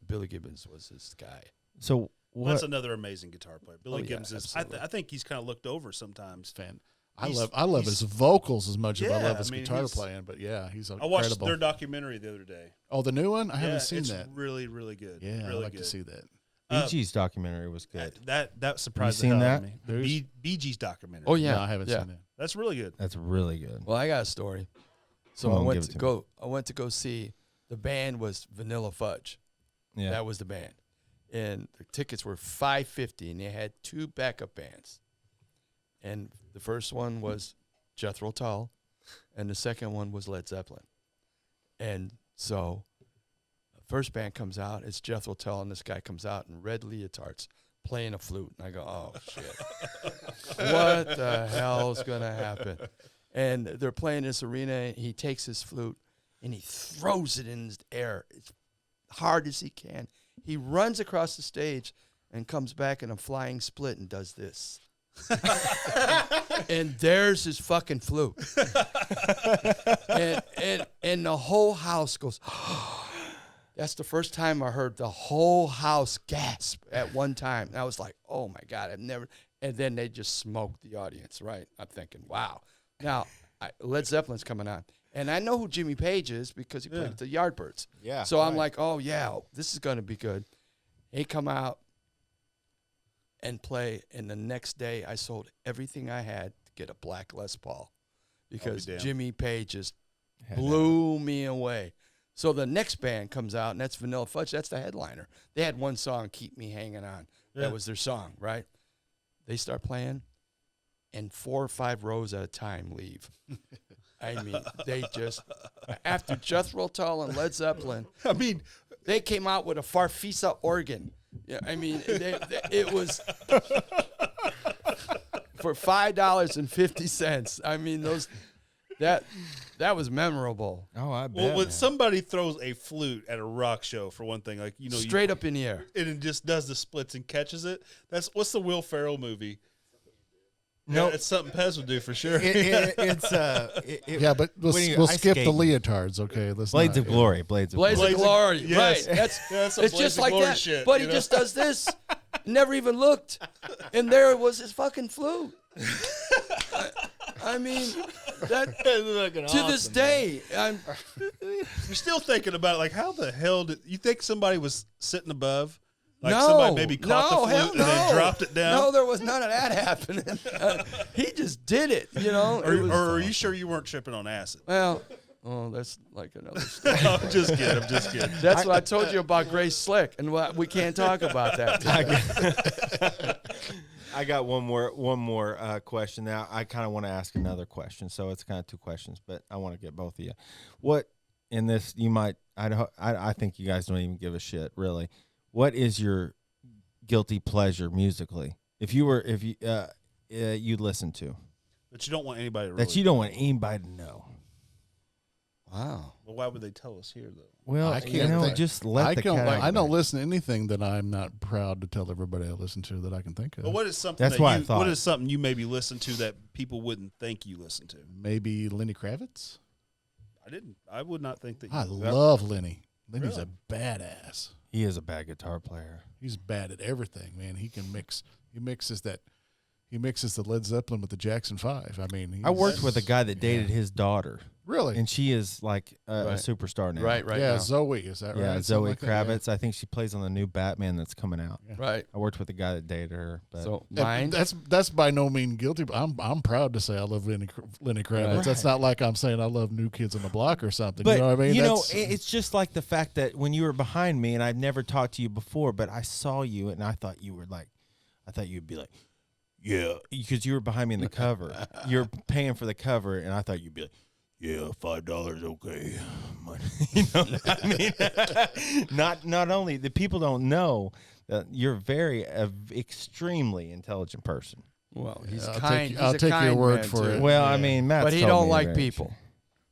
Billy Gibbons was this guy. So what? That's another amazing guitar player. Billy yeah, Gibbons is. absolutely. I think he's kind of looked over sometimes. Fan. I He's- love his vocals as much as I Yeah, love his I mean, guitar he's- playing. But yeah, he's I watched incredible. their documentary the other day. Oh, the new one? I haven't Yeah, seen it's that. really, really good. Yeah, really I'd like good. to see that. Bee Gees documentary was good. That surprised seen the hell out of that? me. The Who's- Bee Gees documentary. Oh yeah, No, I haven't yeah. seen that. That's really good. That's really good. Well, I got a story. So Come I on, went give it to to me. go. I went to go see the band was Vanilla Fudge. Yeah. That was the band, and the tickets were $5.50, and they had 2 backup bands. And the first one was Jethro Tull, and the second one was Led Zeppelin. And so, the first band comes out. It's Jethro Tull, and this guy comes out in red leotards playing a flute. And I go, oh shit, what the hell is gonna happen? And they're playing this arena. And he takes his flute and he throws it in the air as hard as he can. He runs across the stage and comes back in a flying split and does this. And there's his fucking flute. and the whole house goes, that's the first time I heard the whole house gasp at one time. And I was like, oh my God, I've never. And then they just smoked the audience, right? I'm thinking, wow. Now, Led Zeppelin's coming on. And I know who Jimmy Page is because he played at the Yardbirds. Yeah. So I'm like, oh, yeah, this is going to be good. He come out and play. And the next day, I sold everything I had to get a black Les Paul because damned. Jimmy Page just blew me away. So the next band comes out, and that's Vanilla Fudge. That's the headliner. They had one song, Keep Me Hanging On. Yeah. That was their song, right? They start playing, and 4 or 5 rows at a time leave. I mean, they just, after Jethro Tull and Led Zeppelin, I mean, they came out with a Farfisa organ. Yeah, I mean, it was for $5.50. I mean, that was memorable. Oh, I bet. well, when man. somebody throws a flute at a rock show, for one thing, like Straight up in the air. and it just does the splits and catches it. What's the Will Ferrell movie? No. Yeah, it's something Pez would do for sure. It's Yeah, but we'll ice skip the skating. leotards, okay? Let's Blades not, of Glory. Blades of Blaze Glory. of Glory, yes. right? That's some It's Blaze just of like Glory that. shit, But you he know? just does this. Never even looked, and there was his fucking flute. I mean, that to this day, You're still thinking about it. Like, how the hell did you think somebody was sitting above? Like no, somebody maybe caught the hell flute and then dropped it down? No, there was none of that happening. He just did it, you know. Or are you sure you weren't tripping on acid? Well, that's like another story. I'm just kidding. That's what I told you about Grace Slick, and we can't talk about that today. I got one more question. Now I kind of want to ask another question, so it's kind of two questions, but I want to get both of you. What in this you might I think you guys don't even give a shit really. What is your guilty pleasure musically? If you you'd listen to That you don't want anybody to that you don't want anybody to know. Wow. Well, why would they tell us here, though? Well, I can't just let the cat out I don't there. listen to anything that I'm not proud to tell everybody I listen to that I can think of. But what is something That's that why I you, thought. what is something you maybe listen to that people wouldn't think you listen to? Maybe Lenny Kravitz. I would not think that you I love Lenny. Lenny's Really? a badass. He is a bad guitar player. He's bad at everything, man. He can mix. He mixes the Led Zeppelin with the Jackson 5. I mean, I worked with a guy that dated his daughter, really, and she is like a Right. superstar now. Right yeah, now. Zoe, is that right? Yeah, Something Zoe like that, Kravitz. I think she plays on the new Batman that's coming out. Right. I worked with a guy that dated her. But So Yeah. mine. That's by no means guilty. But I'm proud to say I love Lenny Kravitz. Right. That's not like I'm saying I love New Kids on the Block or something. But, you know what I mean? it's just like the fact that when you were behind me, and I've never talked to you before, but I saw you, and I thought you'd be like, yeah, because you were behind me in the cover. You're paying for the cover, and I thought you'd be like, yeah, $5, okay. You know what I mean? Not only the people don't know that you're very extremely intelligent person. Well, he's I'll kind. take- I'll he's a take your kind word man, for too. it. Well, Yeah. I mean, Matt's But he told don't me like already. people.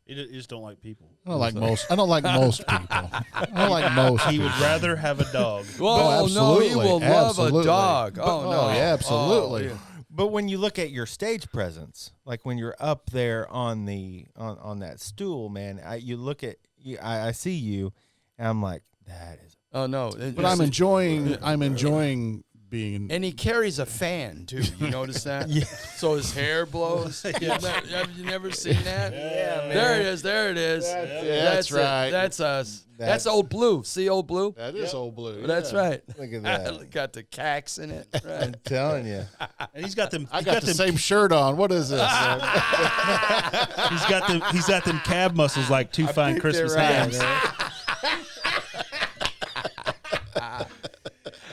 You just don't like people. I don't like most. I don't like most people. I don't like most. He would people. rather have a dog. Oh, no, he absolutely, will love absolutely. a dog. Oh, no. yeah, absolutely. Oh, yeah. But when you look at your stage presence, like when you're up there on that stool, man, you look at you. I see you, and I'm like, that is. Oh, no. But I'm enjoying being. And he carries a fan, too. You notice that? Yeah. So his hair blows. Have you never seen that? Yeah, man. There it is. There it is. That's it. right. That's us. That's- That's Old Blue. See Old Blue? That is Old Blue. That's yeah. right. Look at that. Got the cacks in it. Right. I'm telling you. And he's got them. I he's got the them, same shirt on. What is this? He's got them cab muscles like two fine Christmas hams.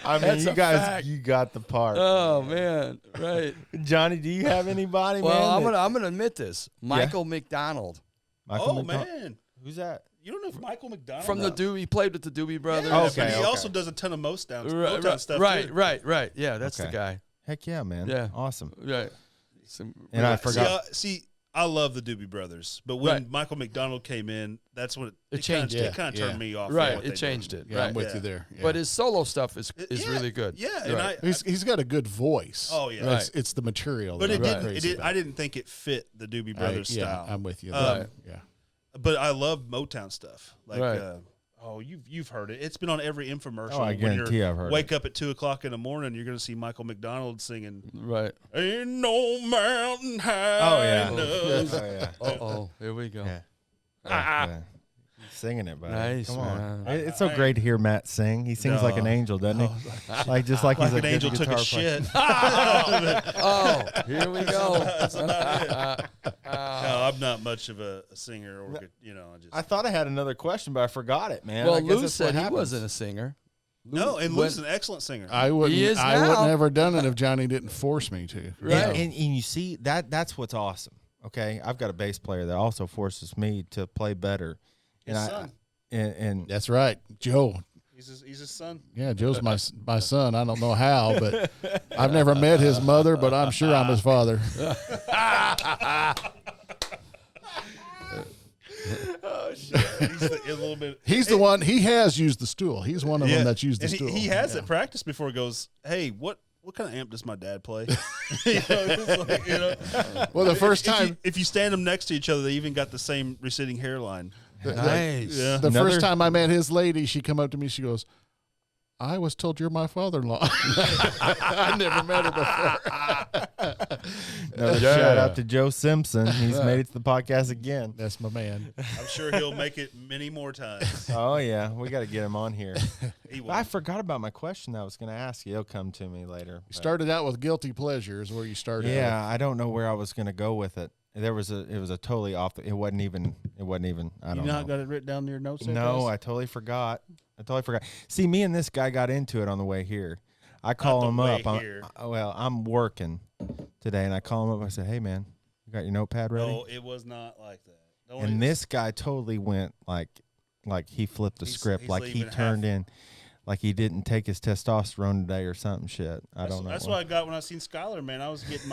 I mean, That's you a guys, fact. you got the part. Oh, man. Right. Johnny, do you have anybody, Well, man? I'm gonna admit this. Michael McDonald Michael Oh McDonald? man, Who's that? you don't know if Michael McDonald from the Doobie. He played with the Doobie Brothers. Yeah, Okay, but he okay. also does a ton of Motown Right, stuff. right, too. right. Yeah, that's Okay. the guy. Heck yeah, man. Yeah. Awesome. Right. And I See, forgot. I love the Doobie Brothers, but when Right. Michael McDonald came in, that's when It changed It it. kind of Yeah. turned me off. Right, from what it they changed did. it. Yeah, Right. I'm with Yeah. you there. Yeah. But his solo stuff is Yeah, really good. Yeah, and Right. he's got a good voice. Oh, yeah. Right. It's the material. but that it I'm didn't. crazy I about. didn't think it fit the Doobie Brothers yeah, style. I'm with you. Um, yeah. But I love Motown stuff. Like, Right. you've heard it. It's been on every infomercial. Oh, I when guarantee you're I've heard wake up at 2:00 in the morning, you're going to see Michael McDonald singing Right. "Ain't No Mountain High Oh, yeah. Enough." Oh, yeah. Oh, here we go. Yeah. Yeah. He's singing it, buddy. Nice, Come on. man. It's so great to hear Matt sing. He sings like an angel, doesn't he? Like just like he's Like a an angel good took a guitar player. shit. Oh, here we go. No, I'm not much of a singer, or I just I thought I had another question, but I forgot it, man. I Well, guess Lou that's said what he happens. wasn't a singer. no. And when- Lou's an excellent singer. I wouldn't. He is I now. wouldn't have done it if Johnny didn't force me to. Right. And you see that's what's awesome. Okay, I've got a bass player that also forces me to play better. His son. And That's right, Joe. He's his son. Yeah, Joe's my son. I don't know how, but I've never met his mother, but I'm sure I'm his father. Oh shit! He's a little bit. He's the one. He has used the stool. He's one of them that's used the And stool. he has Yeah. it practiced before. He goes, "Hey, what kind of amp does my dad play?" It's like, Well, the first if you- time, if you stand them next to each other, they even got the same receding hairline. Nice. Yeah. the Another- first time I met his lady, she come up to me. She goes, "I was told you're my father-in-law." I never met her before. Another shout out to Joe Simpson. He's made it to the podcast again. That's my man. I'm sure he'll make it many more times. Oh yeah, we got to get him on here. He I forgot about my question that I was going to ask you. It'll come to me later. You started out with guilty pleasures, where you started. Yeah, I don't know where I was going to go with it. It was a totally off. It wasn't even. I don't know. You not got it written down in your notes? there, No, guys? I totally forgot. See, me and this guy got into it on the way here. I call him up. I'm working today, and I call him up. I said, "Hey, man, you got your notepad ready?" No, it was not like that. And this guy totally went like he flipped the script, like he turned in, like he didn't take his testosterone today or something. Shit, I don't know. That's what I got when I seen Skylar. Man, I was getting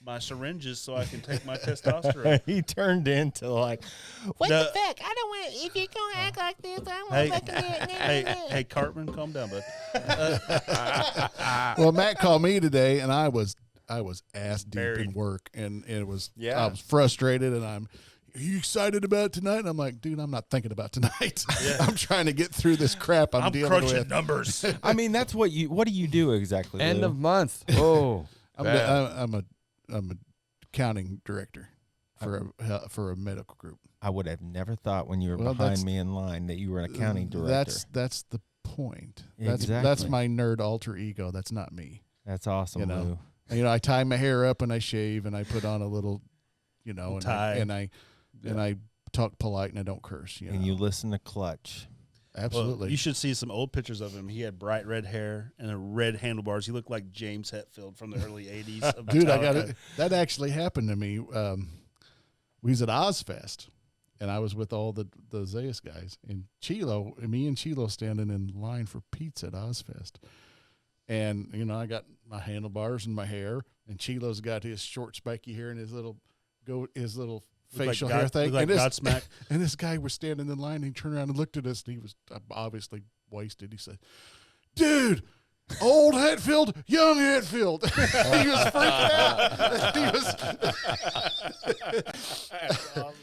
my syringes so I can take my testosterone. He turned into like, What the fuck? I don't want. If you're gonna act like this, I want fucking. Hey, Cartman, calm down, bud. Well, Matt called me today, and I was ass deep in Buried. work, and it was Yeah. I was frustrated, and are you excited about tonight? And I'm like, dude, I'm not thinking about tonight. I'm trying to get through this crap I'm dealing crunching with. numbers. I mean, that's what do you do exactly? End Lou? of month. Oh, I'm a accounting director for a medical group. I would have never thought when you were Well, behind that's- me in line that you were an accounting director. That's the point. Exactly. That's my nerd alter ego. That's not me. That's awesome, You know, Lou. I tie my hair up and I shave and I put on a little, and tie. I talk polite and I don't curse. And you listen to Clutch. Absolutely. Well, you should see some old pictures of him. He had bright red hair and a red handlebars. He looked like James Hetfield from the early 80s. of Dude, I Metallica. got it. That actually happened to me. We was at Ozfest, and I was with all the Zayas guys. And me and Chilo standing in line for pizza at Ozfest. And, I got my handlebars and my hair, and Chilo's got his short spiky hair and his little facial hair thing. Looked like and Godsmack. And this guy was standing in line, and he turned around and looked at us, and he was obviously wasted. He said, "Dude, old Hatfield, young Hatfield." He was freaking out.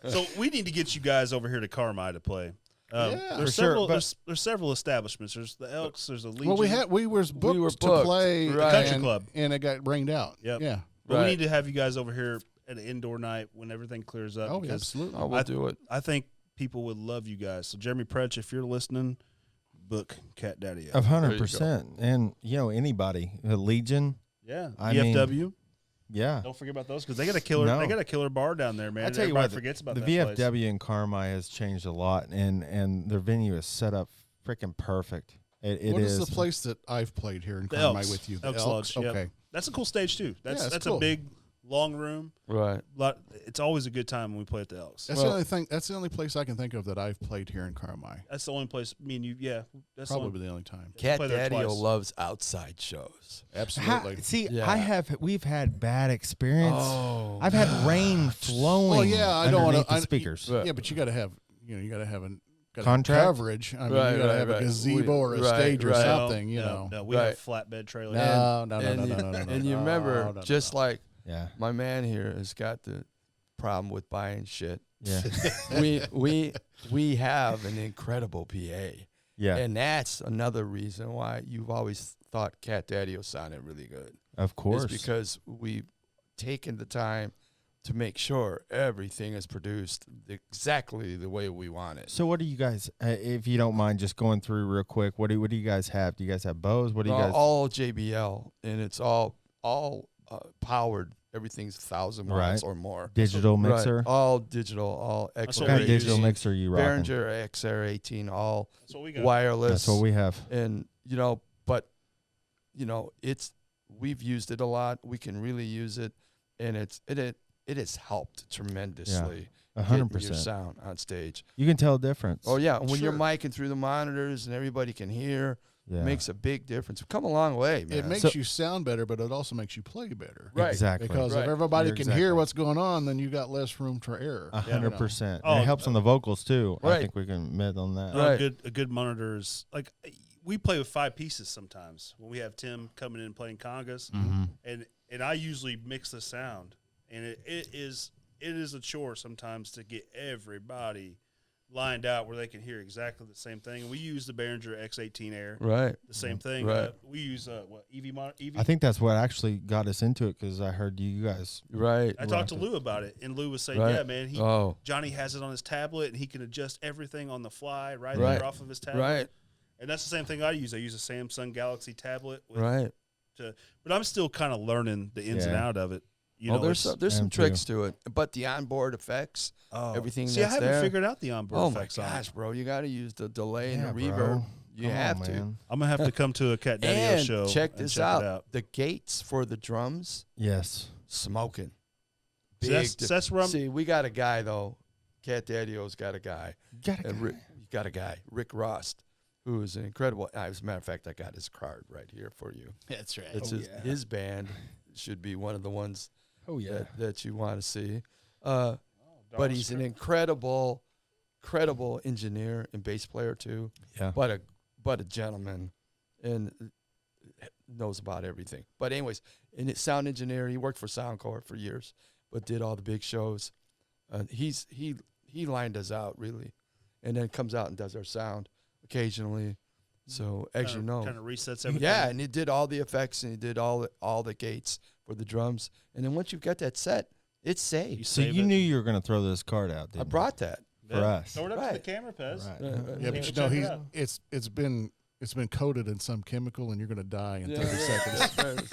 So we need to get you guys over here to Carmi to play. Yeah, there's for sure, several. but- there's several establishments. There's the Elks. There's the Legion. Well, we were booked to booked, play right. Country and- Club. and it got rained out. Yep. Yeah. But Right. we need to have you guys over here at an indoor night when everything clears up. Oh, because absolutely. I will do it. I think people would love you guys. So Jeremy Pretch, if you're listening, book Cat Daddy up. Of 100%. And, anybody. The Legion. Yeah. I mean, VFW. Yeah. Don't forget about those because they got a killer. No. They got a killer bar down there, man. I tell you Everybody what, forgets about the that place. VFW in Carmi has changed a lot, and their venue is set up freaking perfect. It What is is the place that I've played here in The Carmi Elks. with you? The Elks Elks? Lodge, yep. Okay. That's a cool stage too. That's it's that's cool. a big long room. Right. It's always a good time when we play at the Elks. That's the only thing. That's the only place I can think of that I've played here in Carmi. That's the only place. Me and you. Yeah. That's Probably the only time. Cat play there Daddy twice. loves outside shows. Absolutely. Yeah. We've had bad experience. Oh, I've had rain flowing. Well, yeah, I don't want underneath to. the speakers. Right. Yeah, but you got to have. You got to have Contract? coverage. I mean, Right, you got to right, have right. a gazebo or a Right, stage or right. something. No, we Right. have flatbed trailers. No, And- no. And you remember, just like Yeah, my man here has got the problem with buying shit. yeah, we have an incredible PA, yeah. and that's another reason why you've always thought Cat Daddy sounded really good. Of course. Is because we've taken the time to make sure everything is produced exactly the way we want it. So what do you guys, if you don't mind, just going through real quick? What do you guys have? Do you guys have bows? What do you guys? All JBL, and it's all powered. Everything's 1,000 watts Right. or more. Digital Right. mixer. All digital, all That's XR. what What kind we of digital use. mixer are you rocking? Behringer XR18, all That's what we got. wireless. That's what we have. And but we've used it a lot. We can really use it, and it has helped tremendously. getting your 100%. sound on stage. You can tell a difference. Oh yeah, and when you're Sure. micing through the monitors and everybody can hear, Yeah. it makes a big difference. We've come a long way, man. It makes So- you sound better, but it also makes you play better. Right. Exactly. Because Right. if everybody You're can exactly hear right. what's going on, then you got less room for error. 100%. Oh, And it helps on the vocals too. I Right. think we can admit on that. Right. A good monitor is like we play with 5 pieces sometimes when we have Tim coming in playing congas, Mm-hmm. and I usually mix the sound, and it is a chore sometimes to get everybody lined out where they can hear exactly the same thing. We use the Behringer X18 Air. Right. The same thing. Right. We use EV. I think that's what actually got us into it because I heard you guys. Right. I talked to Lou about it, and Lou was saying, Right. "Yeah, man, Johnny has it on his tablet, and he can adjust everything on the fly right there off of his tablet." Right. And that's the same thing I use. I use a Samsung Galaxy tablet. Right. But I'm still kind of learning the ins and out of it. You know, there's some tricks to it, but the onboard effects, everything See, I that's haven't there. figured out the onboard effects. Oh my gosh, bro! You got to use the delay Yeah, and the bro. reverb. You Come have on, to. man. I'm gonna have to come to a Cat Daddy And show. check and this check out. It out. The gates for the drums, Yes. smoking. See, that's where I'm. See, we got a guy though. Cat Daddy-O's got a guy. Got a guy, Rick Rost, who is an incredible. As a matter of fact, I got his card right here for you. That's right. It's his band should be one of the ones. Oh yeah. That you want to see. But he's an incredible engineer and bass player too. Yeah. But a gentleman, and knows about everything. But anyways, and it's sound engineer. He worked for Soundcore for years, but did all the big shows. He lined us out really, and then comes out and does our sound occasionally. So as you know, kind of resets everything. yeah, and he did all the effects and he did all the gates for the drums. And then once you've got that set, it's saved. So you knew you were going to throw this card out, didn't I brought that. for us. Throw it up to Right. the camera, Pez. Right. Yeah, but Check you know it out. it's been coated in some chemical, and you're going to die in 30 seconds.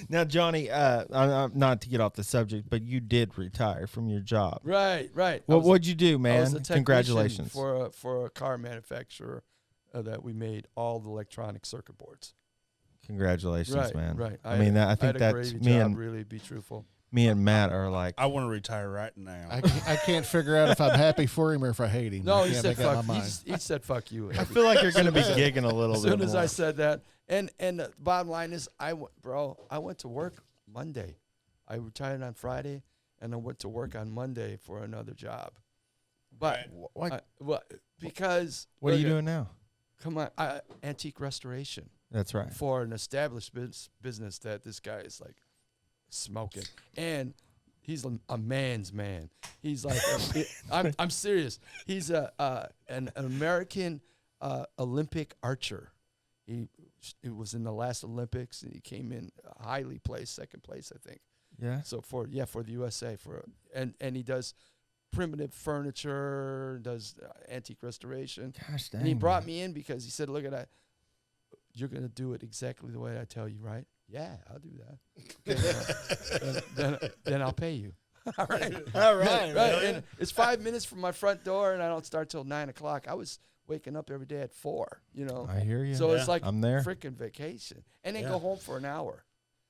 Now, Johnny, not to get off the subject, but you did retire from your job. Right. Well, what'd you do, I man? was a technician Congratulations. for a car manufacturer that we made all the electronic circuit boards. Congratulations, Right, man. right. I mean, I had think a that's gravy me job, and really be truthful. me and Matt are like. I want to retire right now. I can't figure out if I'm happy for him or if I hate him. No, I he can't said make up fuck. my mind. He said fuck you. I feel like you're going to be gigging a little As bit soon as more. I said that, and the bottom line is, I went to work Monday. I retired on Friday, and I went to work on Monday for another job. But because What are you look at- doing now? Come on, antique restoration That's right. for an established business that this guy is like smoking, and he's a man's man. He's like, I'm serious. He's an American Olympic archer. He was in the last Olympics, and he came in highly placed, second place, I think. Yeah. So for the USA and he does primitive furniture, does antique restoration. Gosh dang. And he brought me in because he said, "Look at that. You're gonna do it exactly the way I tell you, right? Yeah, I'll do that. Okay, then I'll pay you. All right. Right. And it's 5 minutes from my front door, and I don't start till 9 o'clock. I was waking up every day at 4. You know. I hear you. So it's like I'm there. freaking vacation, and then go home for an hour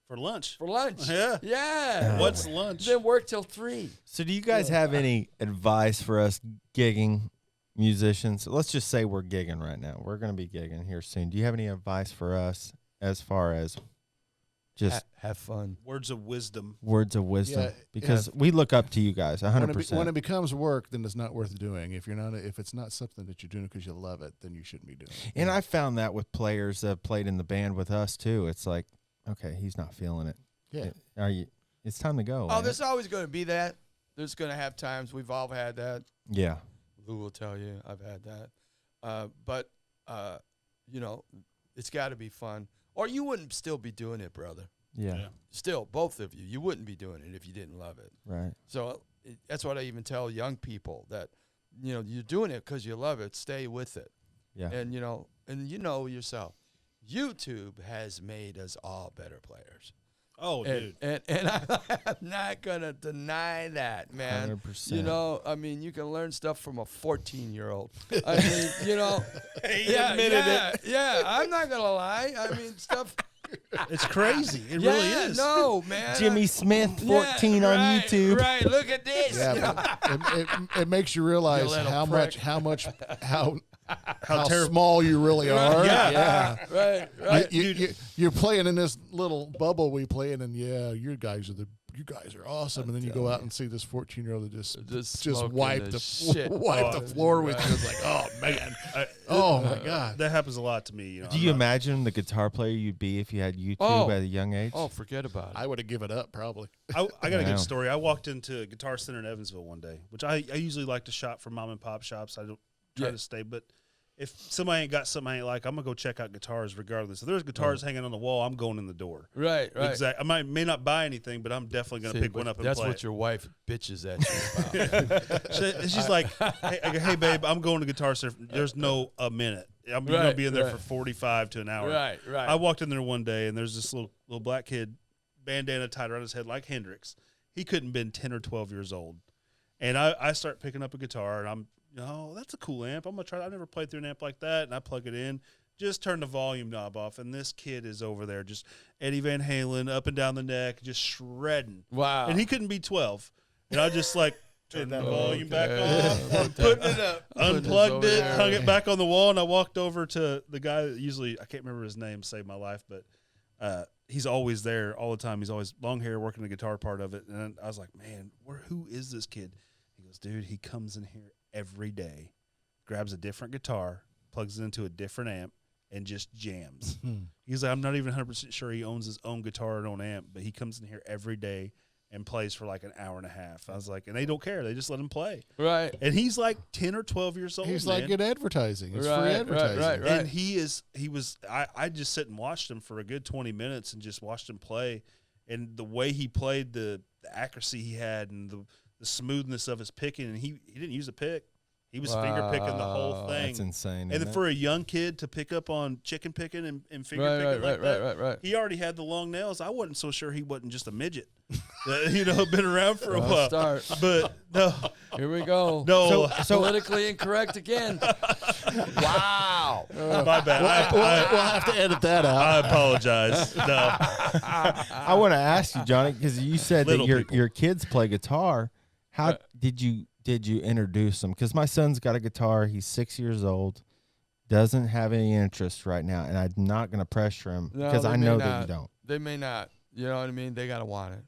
For lunch. for lunch. Yeah. Yeah. What's lunch? Then work till 3. So, do you guys have any advice for us gigging musicians? Let's just say we're gigging right now. We're going to be gigging here soon. Do you have any advice for us as far as just have fun. Words of wisdom. words of wisdom? Yeah, Because we look up to you guys 100%. When it becomes work, then it's not worth doing. If it's not something that you're doing because you love it, then you shouldn't be doing it. And I found that with players that played in the band with us too. It's like, okay, he's not feeling it. Yeah. Are you? It's time to go. Oh, man. there's always going to be that. There's going to have times. We've all had that. Yeah. Lou will tell you I've had that. But it's got to be fun. Or you wouldn't still be doing it, brother. Yeah. Still, both of you. You wouldn't be doing it if you didn't love it. Right. So that's what I even tell young people, that, you're doing it because you love it. Stay with it. Yeah. And, yourself, YouTube has made us all better players. Oh, dude. And I'm not going to deny that, man. 100%. I mean, you can learn stuff from a 14-year-old. I mean, He admitted it. Yeah, I'm not going to lie. I mean, stuff. It's crazy. It really is. No, man. Jimmy Smith, 14 on right, YouTube. Right, look at this. Yeah, but it makes you realize little how small you really are. Right. You're playing in this little bubble we play in, and you guys are the you guys are awesome. And then you go out and see this 14-year-old that just smoking wipe the the shit. wipe the floor with you. It's like, oh man, oh my god. That happens a lot to me. You know, Do you imagine the guitar player you'd be if you had YouTube at a young age? Oh, forget about it. I would have given up probably. I got a Wow. good story. I walked into Guitar Center in Evansville one day, which I usually like to shop for mom and pop shops. I don't try to stay, but if somebody ain't got something I ain't like, I'm gonna go check out guitars regardless. If there's guitars hanging on the wall, I'm going in the door. Right. Exactly. I may not buy anything, but I'm definitely gonna pick one up and that's play. what your wife bitches at you about. She's like, hey, babe, I'm going to Guitar Center. There's no a minute. I'm gonna be in there for 45 to an hour. Right. I walked in there one day, and there's this little black kid, bandana tied around his head like Hendrix. He couldn't have been 10 or 12 years old. And I start picking up a guitar, and I'm, that's a cool amp. I'm going to try it. I've never played through an amp like that. And I plug it in, just turn the volume knob off, and this kid is over there just Eddie Van Halen up and down the neck, just shredding. Wow. And he couldn't be 12. And I just like turned that volume back off, putting it up, unplugged it, hung it back on the wall, and I walked over to the guy that usually, I can't remember his name, saved my life, but he's always there all the time. He's always long hair, working the guitar part of it. And I was like, man, who is this kid? He goes, dude, he comes in here every day, grabs a different guitar, plugs it into a different amp, and just jams. He's like, I'm not even 100% sure he owns his own guitar and own amp, but he comes in here every day and plays for like an hour and a half. I was like, and they don't care. They just let him play. Right. And he's like 10 or 12 years old. He's man. like good advertising. It's Right, free right, advertising. right. And I just sit and watched him for a good 20 minutes and just watched him play. And the way he played, the accuracy he had, and the smoothness of his picking, and he didn't use a pick. He was finger picking the whole thing. That's insane. And then for a young kid to pick up on chicken picking and finger picking like that, right. he already had the long nails. I wasn't so sure he wasn't just a midget. Been around for a while. Start. But no, Here we go. no. So politically incorrect again. Wow. My bad. We'll have to edit that out. I apologize. No. I want to ask you, Johnny, because you said that Little people. your kids play guitar. How did you introduce them? Because my son's got a guitar. He's 6 years old. Doesn't have any interest right now, and I'm not going to pressure him because I know that you don't. They may not. You know what I mean? They got to want it.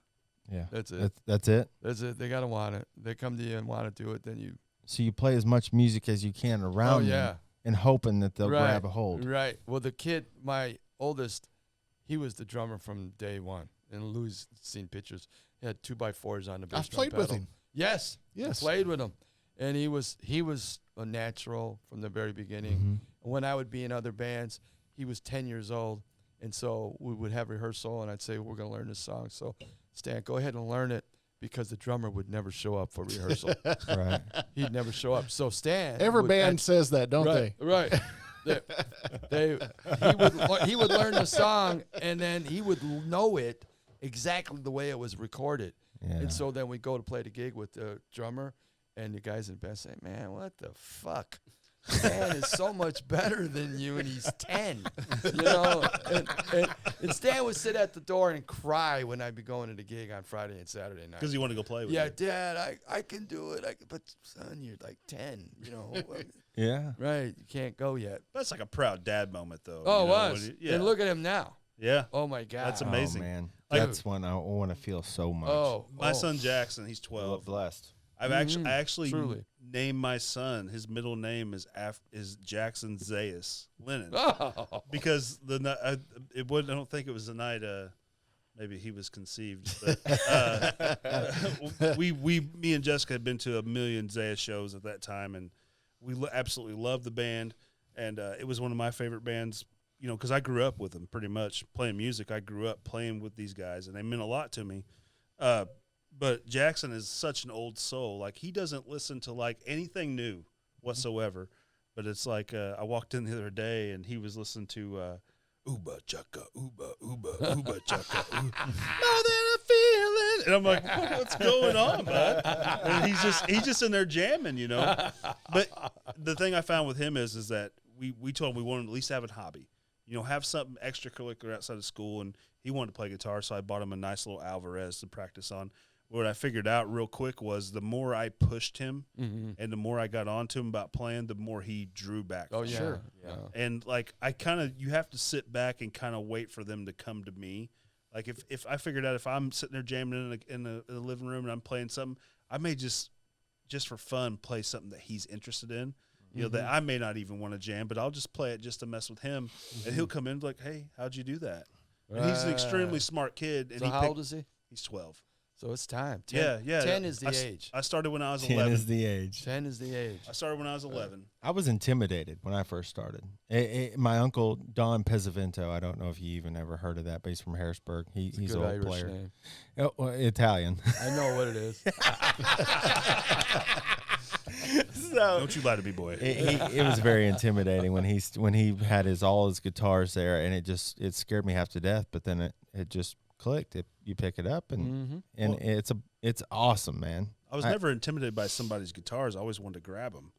Yeah, That's it. That's it. That's it. They got to want it. They come to you and want to do it, then you. So you play as much music as you can around them, and hoping that they'll grab a hold. Right. Well, the kid, my oldest, he was the drummer from day one. And Lou's seen pictures. He had 2x4s on the bass I've drum played with pedal. him. Yes. Yes. I played with him. And he was a natural from the very beginning. Mhm. When I would be in other bands, he was 10 years old. And so we would have rehearsal, and I'd say, we're going to learn this song. So, Stan, go ahead and learn it, because the drummer would never show up for rehearsal. Right. He'd never show up. So Stan. Every would band says that, don't they? Right. He would learn the song, and then he would know it exactly the way it was recorded. Yeah. And so then we go to play the gig with the drummer, and the guys in the band say, man, what the fuck? Stan is so much better than you, and he's 10. And Stan would sit at the door and cry when I'd be going to the gig on Friday and Saturday night. Because you want to go play with Yeah, you. Dad, I can do it. But son, you're like 10, Yeah. Right, you can't go yet. That's like a proud dad moment, though. Oh, you it know, was. when you- yeah. And look at him now. Yeah. Oh, my God. That's amazing. Oh, man. Like- That's one I want to feel so much. My son Jackson, he's 12. Blessed. I actually truly. named my son. His middle name is Jackson Zayas Lennon, Oh. because I don't think it was the night. Maybe he was conceived. But, me and Jessica had been to a million Zayas shows at that time, and we absolutely loved the band, and it was one of my favorite bands. Because I grew up with them pretty much playing music. I grew up playing with these guys, and they meant a lot to me. But Jackson is such an old soul. Like, he doesn't listen to like anything new whatsoever. But it's like I walked in the other day and he was listening to Ooba Chaka, Ooba, Ooba, Ooba Chaka, Ooba. More than a feeling. And I'm like, what's going on, bud? And he's just in there jamming, But the thing I found with him is that we told him we wanted to at least have a hobby. Have something extracurricular outside of school, and he wanted to play guitar, so I bought him a nice little Alvarez to practice on. What I figured out real quick was the more I pushed him and the more I got onto him about playing, the more he drew back. Oh, from yeah. it. Sure. Yeah. And, like, you have to sit back and kind of wait for them to come to me. Like if I figured out if I'm sitting there jamming in the living room and I'm playing something, I may just for fun play something that he's interested in. You know, that I may not even want to jam, but I'll just play it just to mess with him. And he'll come in and be like, hey, how'd you do that? And he's an extremely smart kid. And so how old is he? He's 12. So it's time. 10, Yeah. 10 is the age. I started when I was 10 11. is the age. 10 is the age. I started when I was 11. I was intimidated when I first started. My uncle, Don Pesavento, I don't know if you even ever heard of that, but he's from Harrisburg. He's an old Irish player. name. Oh, well, Italian. I know what it is. So Don't you lie to me, boy. it was very intimidating when he had all his guitars there, and it scared me half to death. But then it just clicked. You pick it up, and it's awesome, man. I was never intimidated by somebody's guitars. I always wanted to grab them.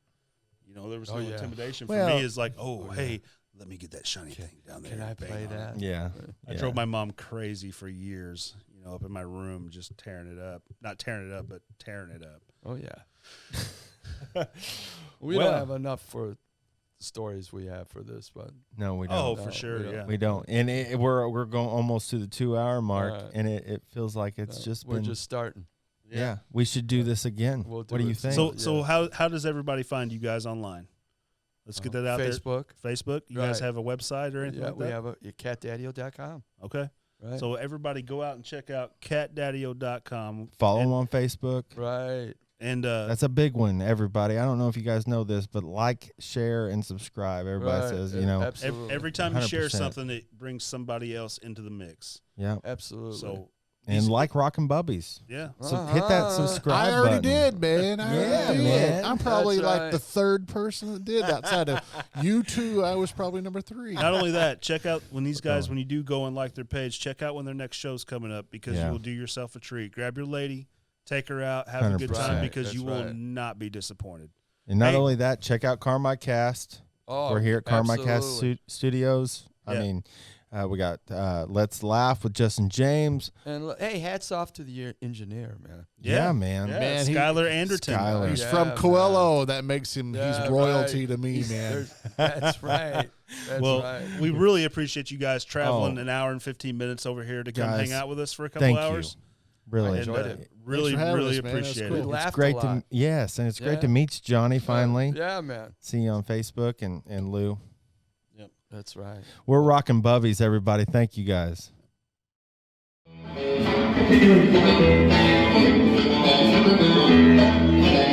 You know, there was no intimidation for Well, me. It's like, hey, let me get that shiny thing down there. Can I play that? Yeah. I drove my mom crazy for years, you know, up in my room, just tearing it up. Not tearing it up, but tearing it up. Oh, yeah. We don't have enough for stories we have for this, but No, we don't. Oh, No, for sure, we don't. yeah. We don't. And we're going almost to the 2-hour mark, Right. and it feels like it's just we're been. just starting. Yeah, we should do this again. We'll What do do you it. think? So how does everybody find you guys online? Let's get that out Facebook. there. Facebook. You guys Right. have a website or anything Yeah, like we that? have catdaddio.com. Okay. Right. So everybody go out and check out catdaddio.com. Follow him on Facebook. Right. And That's a big one, everybody. I don't know if you guys know this, but like, share, and subscribe. Everybody Right. says, Absolutely. every time you share 100%. something, it brings somebody else into the mix. Yeah. Absolutely. So And like Rockin' Bubbies. yeah. So hit that subscribe I already button. did, man. I Yeah, already did. man. I'm probably That's like right. the third person that did outside of you two. I was probably number 3. Not only that, check out when these guys, when you do go and like their page, check out when their next show's coming up because you will do yourself a treat. Grab your lady, take her out, have a good 100%. time because That's you will right. not be disappointed. And not Hey. only that, check out Carmike Cast. Oh, We're here at Carmike Cast absolutely. Studios. Yeah. I mean, we got Let's Laugh with Justin James. And hey, hats off to the engineer, man. Yeah, man. Yeah, Man, he- Skylar Anderton. Skylar. He's Yeah, from man. Coelho. That makes him. Yeah, he's royalty right. to me, man. That's right. That's Well, right. we really appreciate you guys traveling Oh. an hour and 15 minutes over here to come Guys, hang out with us for a couple Thank hours. you. Really. And, enjoyed it. Really, Thanks for having really us, man. That's appreciate We cool. it. laughed It's great a to lot. yes, and it's great Yeah. to meet you, Johnny. Finally, Yeah, man. see you on Facebook and Lou. That's right. We're rocking Bubbies, everybody. Thank you guys. Thank you.